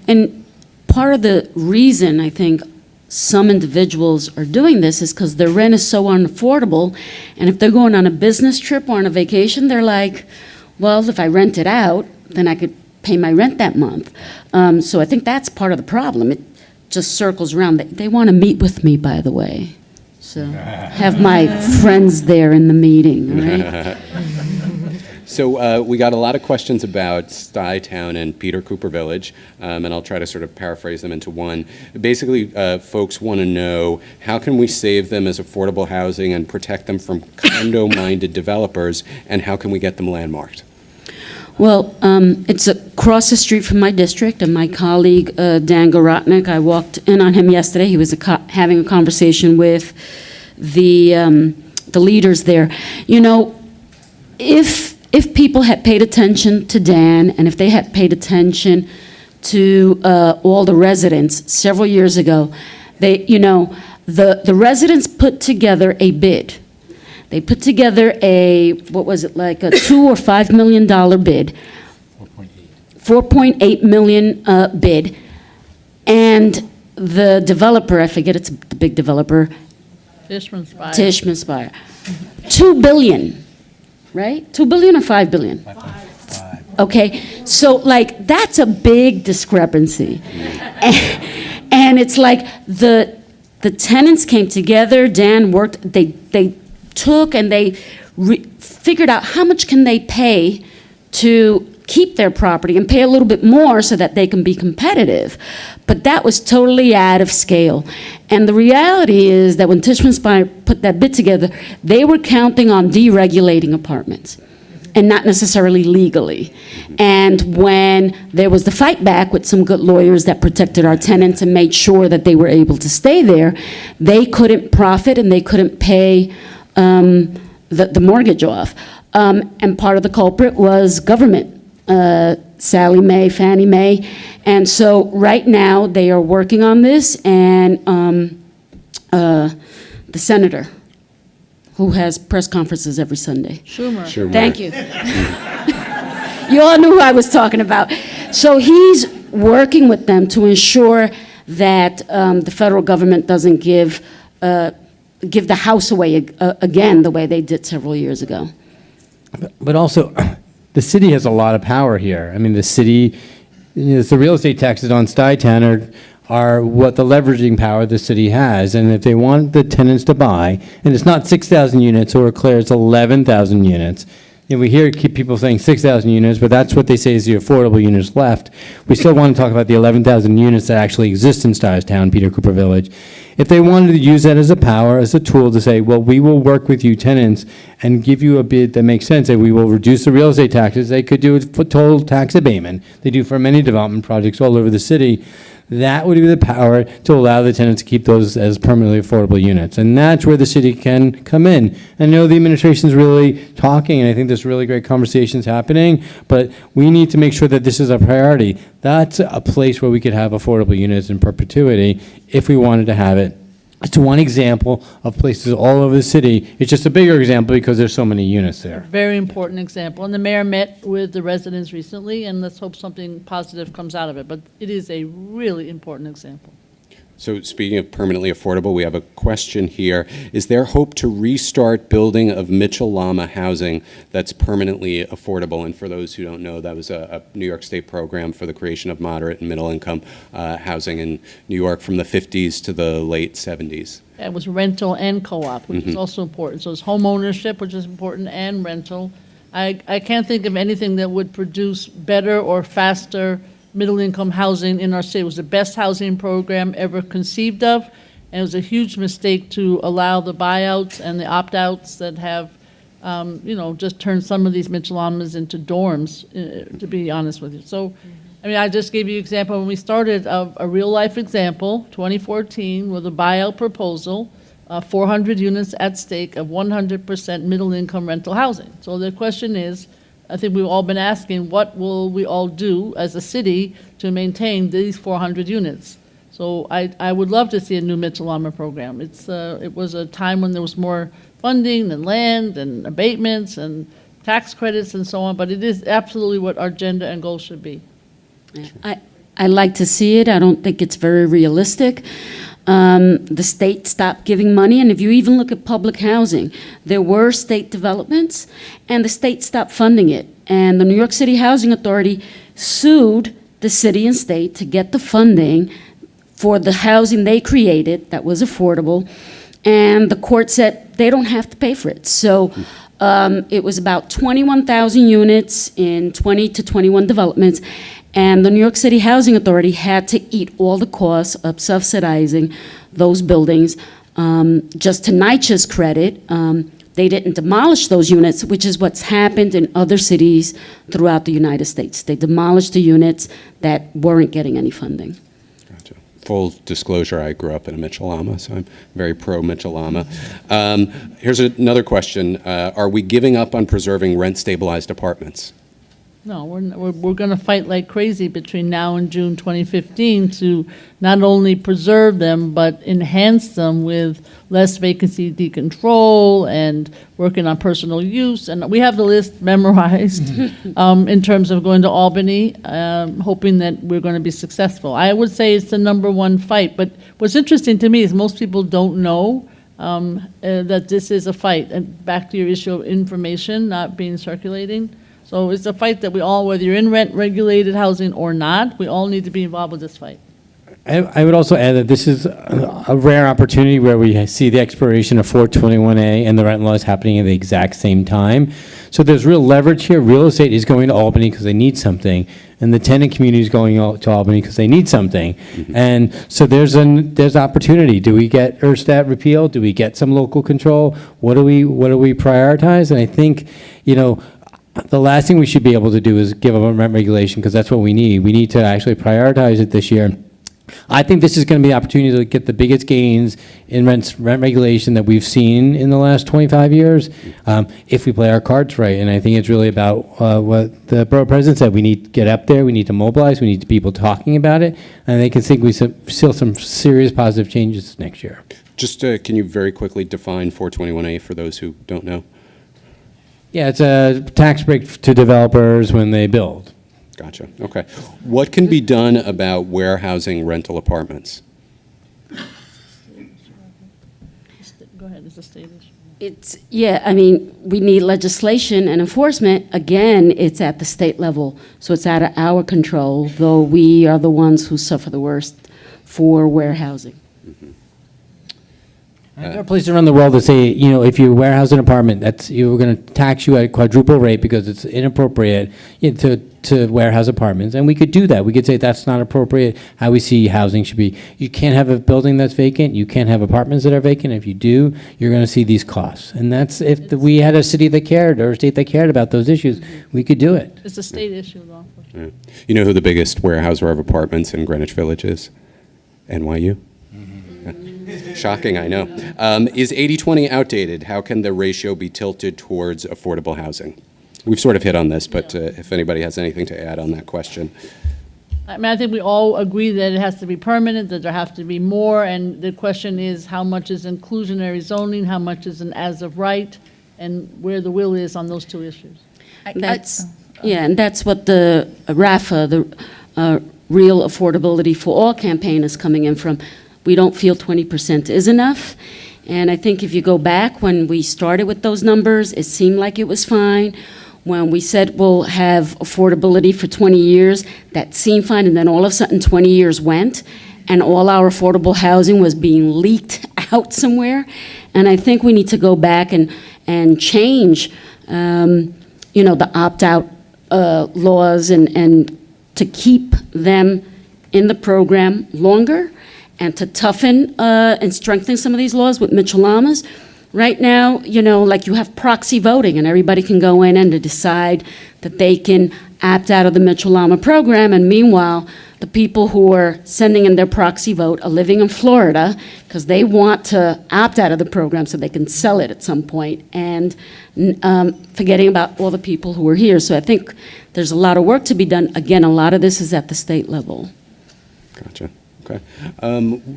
And part of the reason I think some individuals are doing this is because their rent is so unaffordable, and if they're going on a business trip or on a vacation, they're like, well, if I rent it out, then I could pay my rent that month. So I think that's part of the problem. It just circles around. They want to meet with me, by the way. So have my friends there in the meeting, all right? So we got a lot of questions about Stuytown and Peter Cooper Village, and I'll try to sort of paraphrase them into one. Basically, folks want to know, how can we save them as affordable housing and protect them from condo-minded developers, and how can we get them landmarked? Well, it's across the street from my district, and my colleague, Dan Gorotnik, I walked in on him yesterday. He was having a conversation with the leaders there. You know, if people had paid attention to Dan, and if they had paid attention to all the residents several years ago, the residents put together a bid. They put together what was it, like a $2 or $5 million bid. 4.8 million bid. And the developer, I forget, it's the big developer. Tishman Speyer. Tishman Speyer. $2 billion, right? $2 billion or $5 billion? 5. Okay, so like that's a big discrepancy. And it's like the tenants came together, Dan worked, they took and they figured out how much can they pay to keep their property and pay a little bit more so that they can be competitive. But that was totally out of scale. And the reality is that when Tishman Speyer put that bid together, they were counting on deregulating apartments and not necessarily legally. And when there was the fight back with some good lawyers that protected our tenants and made sure that they were able to stay there, they couldn't profit and they couldn't pay the mortgage off. And part of the culprit was government, Sallie Mae, Fannie Mae. And so right now they are working on this, and the senator who has press conferences every Sunday. Schumer. Thank you. You all knew who I was talking about. So he's working with them to ensure that the federal government doesn't give the house away again the way they did several years ago. But also, the city has a lot of power here. I mean, the city, the real estate taxes on Stuytown are what the leveraging power the city has. And if they want the tenants to buy, and it's not 6,000 units, or Claire, it's 11,000 units, we hear keep people saying 6,000 units, but that's what they say is the affordable units left. We still want to talk about the 11,000 units that actually exist in Stoddardstown, Peter Cooper Village. If they wanted to use that as a power, as a tool to say, well, we will work with you tenants and give you a bid that makes sense, and we will reduce the real estate taxes, they could do it for total tax abatement. They do for many development projects all over the city. That would be the power to allow the tenants to keep those as permanently affordable units. And that's where the city can come in. I know the administration's really talking, and I think there's really great conversations happening, but we need to make sure that this is a priority. That's a place where we could have affordable units in perpetuity if we wanted to have it. It's one example of places all over the city. It's just a bigger example because there's so many units there. Very important example. And the mayor met with the residents recently, and let's hope something positive comes out of it. But it is a really important example. So speaking of permanently affordable, we have a question here. Is there hope to restart building of Mitchell-Lama housing that's permanently affordable? And for those who don't know, that was a New York State program for the creation of moderate and middle income housing in New York from the 50s to the late 70s. It was rental and co-op, which is also important. So it's home ownership, which is important, and rental. I can't think of anything that would produce better or faster middle-income housing in our city. It was the best housing program ever conceived of, and it was a huge mistake to allow the buyouts and the opt-outs that have, just turned some of these Mitchell-Lamas into dorms, to be honest with you. So, I mean, I just gave you an example when we started of a real-life example, 2014, with a buyout proposal, 400 units at stake of 100% middle-income rental housing. So the question is, I think we've all been asking, what will we all do as a city to maintain these 400 units? So I would love to see a new Mitchell-Lama program. It was a time when there was more funding and land and abatements and tax credits and so on, but it is absolutely what our agenda and goal should be. I like to see it. I don't think it's very realistic. The state stopped giving money, and if you even look at public housing, there were state developments, and the state stopped funding it. And the New York City Housing Authority sued the city and state to get the funding for the housing they created that was affordable, and the court said they don't have to pay for it. So it was about 21,000 units in 20 to 21 developments, and the New York City Housing Authority had to eat all the costs of subsidizing those buildings. Just to NYCHA's credit, they didn't demolish those units, which is what's happened in other cities throughout the United States. They demolished the units that weren't getting any funding. Gotcha. Full disclosure, I grew up in a Mitchell-Lama, so I'm very pro-Mitchell-Lama. Here's another question. Are we giving up on preserving rent-stabilized apartments? No, we're going to fight like crazy between now and June 2015 to not only preserve them, but enhance them with less vacancy decontrol and working on personal use. And we have the list memorized in terms of going to Albany, hoping that we're going to be successful. I would say it's the #1 fight. But what's interesting to me is most people don't know that this is a fight. And back to your issue of information not being circulating. So it's a fight that we all, whether you're in rent-regulated housing or not, we all need to be involved with this fight. I would also add that this is a rare opportunity where we see the expiration of 421A and the rent laws happening at the exact same time. So there's real leverage here. Real estate is going to Albany because they need something, and the tenant community is going to Albany because they need something. And so there's opportunity. Do we get ERSTAT repealed? Do we get some local control? What do we prioritize? And I think, the last thing we should be able to do is give up on rent regulation, because that's what we need. We need to actually prioritize it this year. I think this is going to be the opportunity to get the biggest gains in rent regulation that we've seen in the last 25 years, if we play our cards right. And I think it's really about what the borough president said. We need to get up there. We need to mobilize. We need people talking about it. And I can think we see some serious positive changes next year. Just can you very quickly define 421A for those who don't know? Yeah, it's a tax break to developers when they build. Gotcha. Okay. What can be done about warehousing rental apartments? Go ahead, it's a state issue. We need legislation and enforcement. Again, it's at the state level, so it's out of our control, though we are the ones who suffer the worst for warehousing. There are places around the world that say, if you warehouse an apartment, we're going to tax you at quadruple rate because it's inappropriate to warehouse apartments. And we could do that. We could say that's not appropriate. How we see housing should be. You can't have a building that's vacant. You can't have apartments that are vacant. If you do, you're going to see these costs. And that's if we had a city that cared or a state that cared about those issues, we could do it. It's a state issue, though. Yeah. You know who the biggest warehouser of apartments in Greenwich Village is? NYU. Shocking, I know. Is 80-20 outdated? How can the ratio be tilted towards affordable housing? We've sort of hit on this, but if anybody has anything to add on that question. I mean, I think we all agree that it has to be permanent, that there have to be more, and the question is how much is inclusionary zoning, how much is an as-of right, and where the will is on those two issues. And that's what the RAFA, the Real Affordability for All campaign is coming in from. We don't feel 20% is enough. And I think if you go back when we started with those numbers, it seemed like it was fine. When we said we'll have affordability for 20 years, that seemed fine. And then all of a sudden 20 years went and all our affordable housing was being leaked out somewhere. And I think we need to go back and change, the opt-out laws and to keep them in the program longer and to toughen and strengthen some of these laws with Mitchell-Lamas. Right now, like you have proxy voting and everybody can go in and to decide that they can opt out of the Mitchell-Lama program. And meanwhile, the people who are sending in their proxy vote are living in Florida because they want to opt out of the program so they can sell it at some point and forgetting about all the people who are here. So I think there's a lot of work to be done. Again, a lot of this is at the state level. Gotcha. Okay.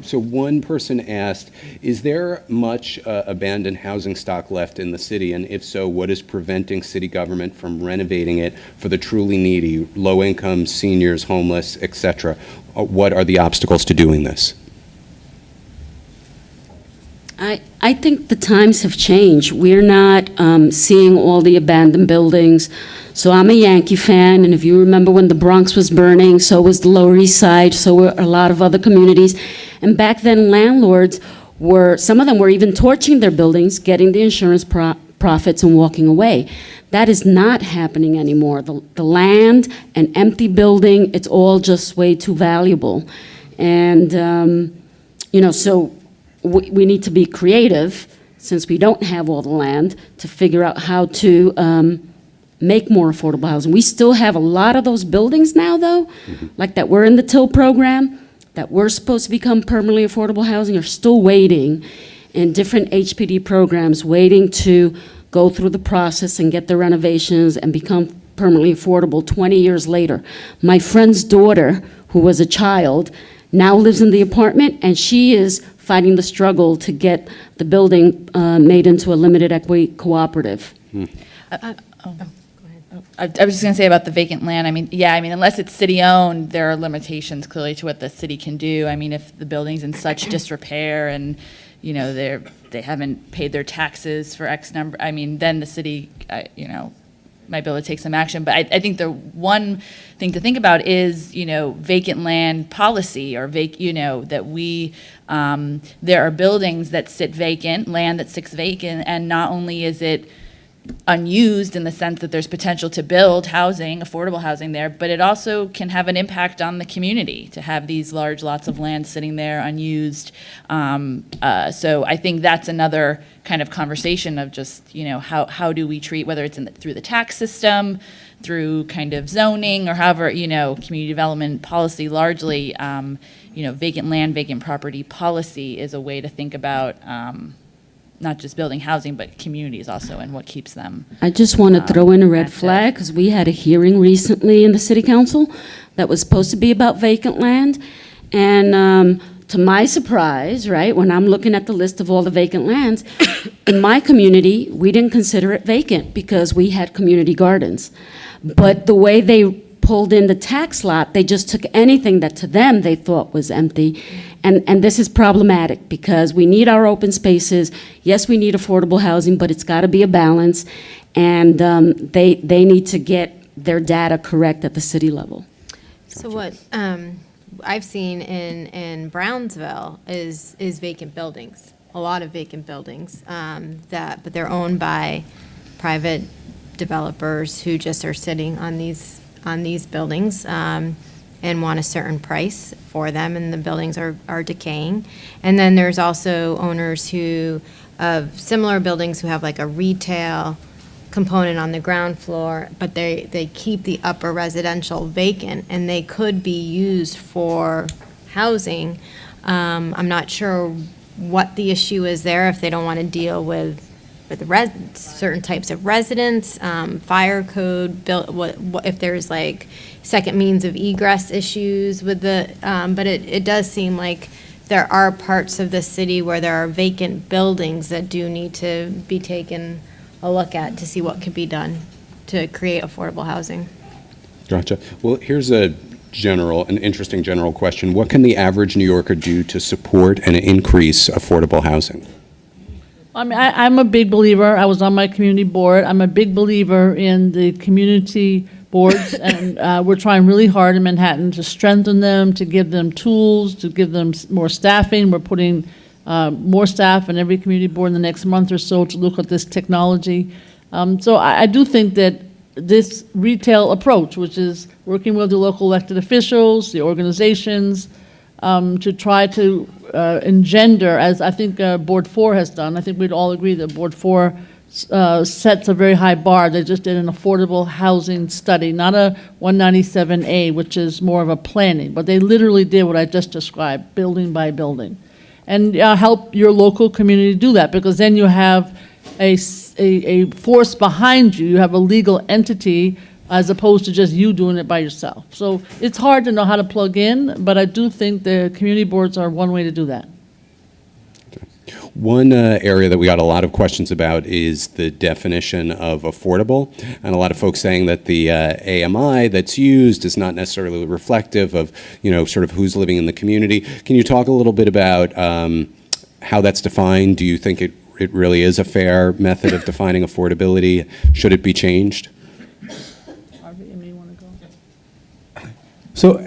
So one person asked, is there much abandoned housing stock left in the city? And if so, what is preventing city government from renovating it for the truly needy, low-income, seniors, homeless, et cetera? What are the obstacles to doing this? I think the times have changed. We're not seeing all the abandoned buildings. So I'm a Yankee fan, and if you remember when the Bronx was burning, so was the Lower East Side, so were a lot of other communities. And back then, landlords some of them were even torching their buildings, getting the insurance profits and walking away. That is not happening anymore. The land, an empty building, it's all just way too valuable. And, so we need to be creative, since we don't have all the land, to figure out how to make more affordable housing. We still have a lot of those buildings now, though, like that were in the TIL program, that were supposed to become permanently affordable housing, are still waiting in different HPD programs, waiting to go through the process and get the renovations and become permanently affordable 20 years later. My friend's daughter, who was a child, now lives in the apartment, and she is fighting the struggle to get the building made into a limited equity cooperative. I was just going to say about the vacant land, unless it's city-owned, there are limitations clearly to what the city can do. I mean, if the building's in such disrepair and, they haven't paid their taxes for X number, then the city, might be able to take some action. But I think the one thing to think about is, vacant land policy or that there are buildings that sit vacant, land that sits vacant, and not only is it unused in the sense that there's potential to build housing, affordable housing there, but it also can have an impact on the community to have these large lots of land sitting there unused. So I think that's another kind of conversation of just, how do we treat, whether it's through the tax system, through kind of zoning, or however, community development policy largely, vacant land, vacant property policy is a way to think about not just building housing, but communities also, and what keeps them. I just want to throw in a red flag, because we had a hearing recently in the city council that was supposed to be about vacant land. And to my surprise, right, when I'm looking at the list of all the vacant lands, in my community, we didn't consider it vacant because we had community gardens. But the way they pulled in the tax lot, they just took anything that to them they thought was empty. And this is problematic because we need our open spaces. Yes, we need affordable housing, but it's got to be a balance. And they need to get their data correct at the city level. So what I've seen in Brownsville is vacant buildings. a lot of vacant buildings, but they're owned by private developers who just are sitting on these buildings, and want a certain price for them, and the buildings are decaying. And then there's also owners of similar buildings who have like a retail component on the ground floor, but they keep the upper residential vacant, and they could be used for housing. I'm not sure what the issue is there, if they don't want to deal with certain types of residents, fire code, what if there's like second means of egress issues with but it does seem like there are parts of the city where there are vacant buildings that do need to be taken a look at to see what could be done to create affordable housing. Gotcha. Well, here's an interesting general question. What can the average New Yorker do to support and increase affordable housing? I mean, I'm a big believer. I was on my community board. I'm a big believer in the community boards, and we're trying really hard in Manhattan to strengthen them, to give them tools, to give them more staffing. We're putting more staff in every community board in the next month or so to look at this technology. So I do think that this retail approach, which is working with the local elected officials, the organizations, to try to engender, as I think Board 4 has done. I think we'd all agree that Board 4 sets a very high bar. They just did an affordable housing study, not a 197A, which is more of a planning, but they literally did what I just described, building by building. And help your local community do that, because then you have a force behind you. You have a legal entity as opposed to just you doing it by yourself. So it's hard to know how to plug in, but I do think the community boards are one way to do that. One area that we got a lot of questions about is the definition of affordable, and a lot of folks saying that the AMI that's used is not necessarily reflective of, sort of who's living in the community. Can you talk a little bit about how that's defined? Do you think it really is a fair method of defining affordability? Should it be changed? Harvey, you want to go? So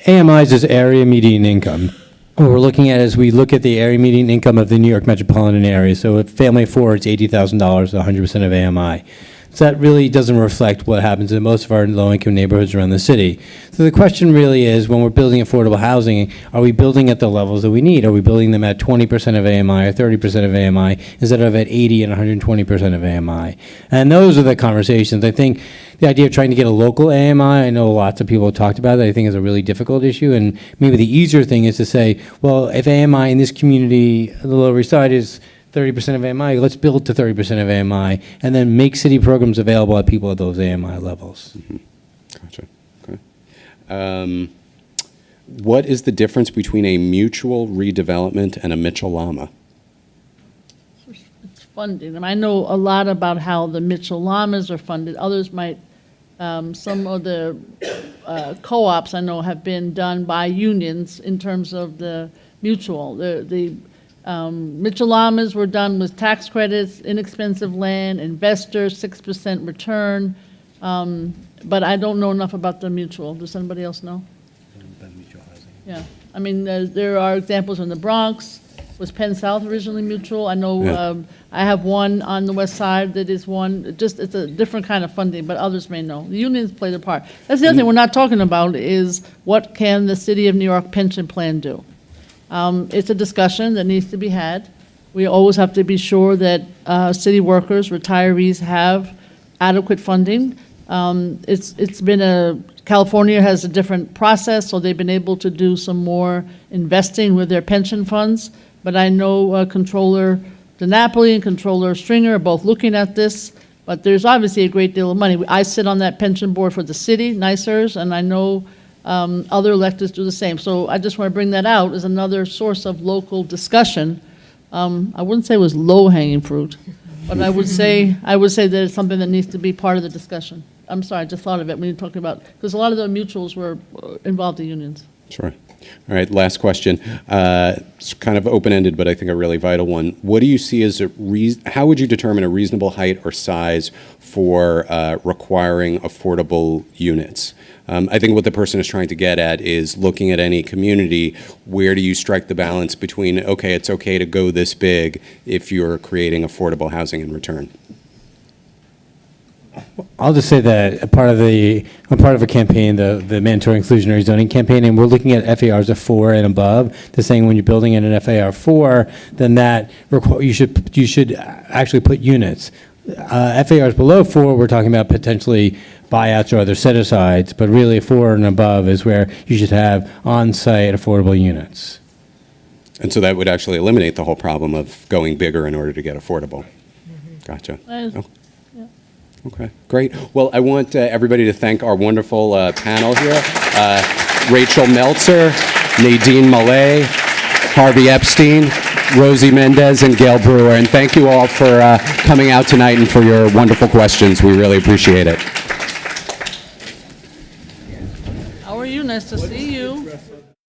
AMI is area median income. What we're looking at is we look at the area median income of the New York metropolitan area. So a family of four, it's $80,000, 100% of AMI. So that really doesn't reflect what happens in most of our low-income neighborhoods around the city. So the question really is, when we're building affordable housing, are we building at the levels that we need? Are we building them at 20% of AMI or 30% of AMI instead of at 80 and 120% of AMI? And those are the conversations. I think the idea of trying to get a local AMI, I know lots of people have talked about that, I think is a really difficult issue. And maybe the easier thing is to say, well, if AMI in this community, the Lower East Side, is 30% of AMI, let's build to 30% of AMI, and then make city programs available to people at those AMI levels. Mm-hmm. Gotcha. Okay. What is the difference between a mutual redevelopment and a Mitchell-Lama? It's funding. I know a lot about how the Mitchell-Lamas are funded. Others might, some of the co-ops I know have been done by unions in terms of the mutual. The Mitchell-Lamas were done with tax credits, inexpensive land, investors, 6% return. But I don't know enough about the mutual. Does anybody else know? Yeah. I mean, there are examples in the Bronx. Was Penn South originally mutual? I know I have one on the west side that is one. It's a different kind of funding, but others may know. The unions play their part. That's the other thing we're not talking about is what can the City of New York pension plan do? It's a discussion that needs to be had. We always have to be sure that city workers, retirees have adequate funding. California has a different process, so they've been able to do some more investing with their pension funds. But I know Controller DiNapoli and Controller Stringer are both looking at this, but there's obviously a great deal of money. I sit on that pension board for the city, NYSERS, and I know other electeds do the same. So I just want to bring that out as another source of local discussion. I wouldn't say it was low-hanging fruit, but I would say that it's something that needs to be part of the discussion. I'm sorry, I just thought of it when you're talking about, because a lot of the mutuals were involved in unions. Sure. All right, last question. It's kind of open-ended, but I think a really vital one. What do you see as how would you determine a reasonable height or size for requiring affordable units? I think what the person is trying to get at is looking at any community, where do you strike the balance between, okay, it's okay to go this big if you're creating affordable housing in return? I'll just say that a part of a campaign, the mandatory inclusionary zoning campaign, and we're looking at FARs of 4 and above. They're saying when you're building in an FAR 4, then that you should actually put units. FARs below 4, we're talking about potentially buyouts or other set-asides, but really 4 and above is where you should have on-site affordable units. And so that would actually eliminate the whole problem of going bigger in order to get affordable. Gotcha. Oh. Okay, great. Well, I want everybody to thank our wonderful panel here. Rachel Meltzer, Nadine Malay, Harvey Epstein, Rosie Mendez, and Gale Brewer. And thank you all for coming out tonight and for your wonderful questions. We really appreciate it. How are you? Nice to see you.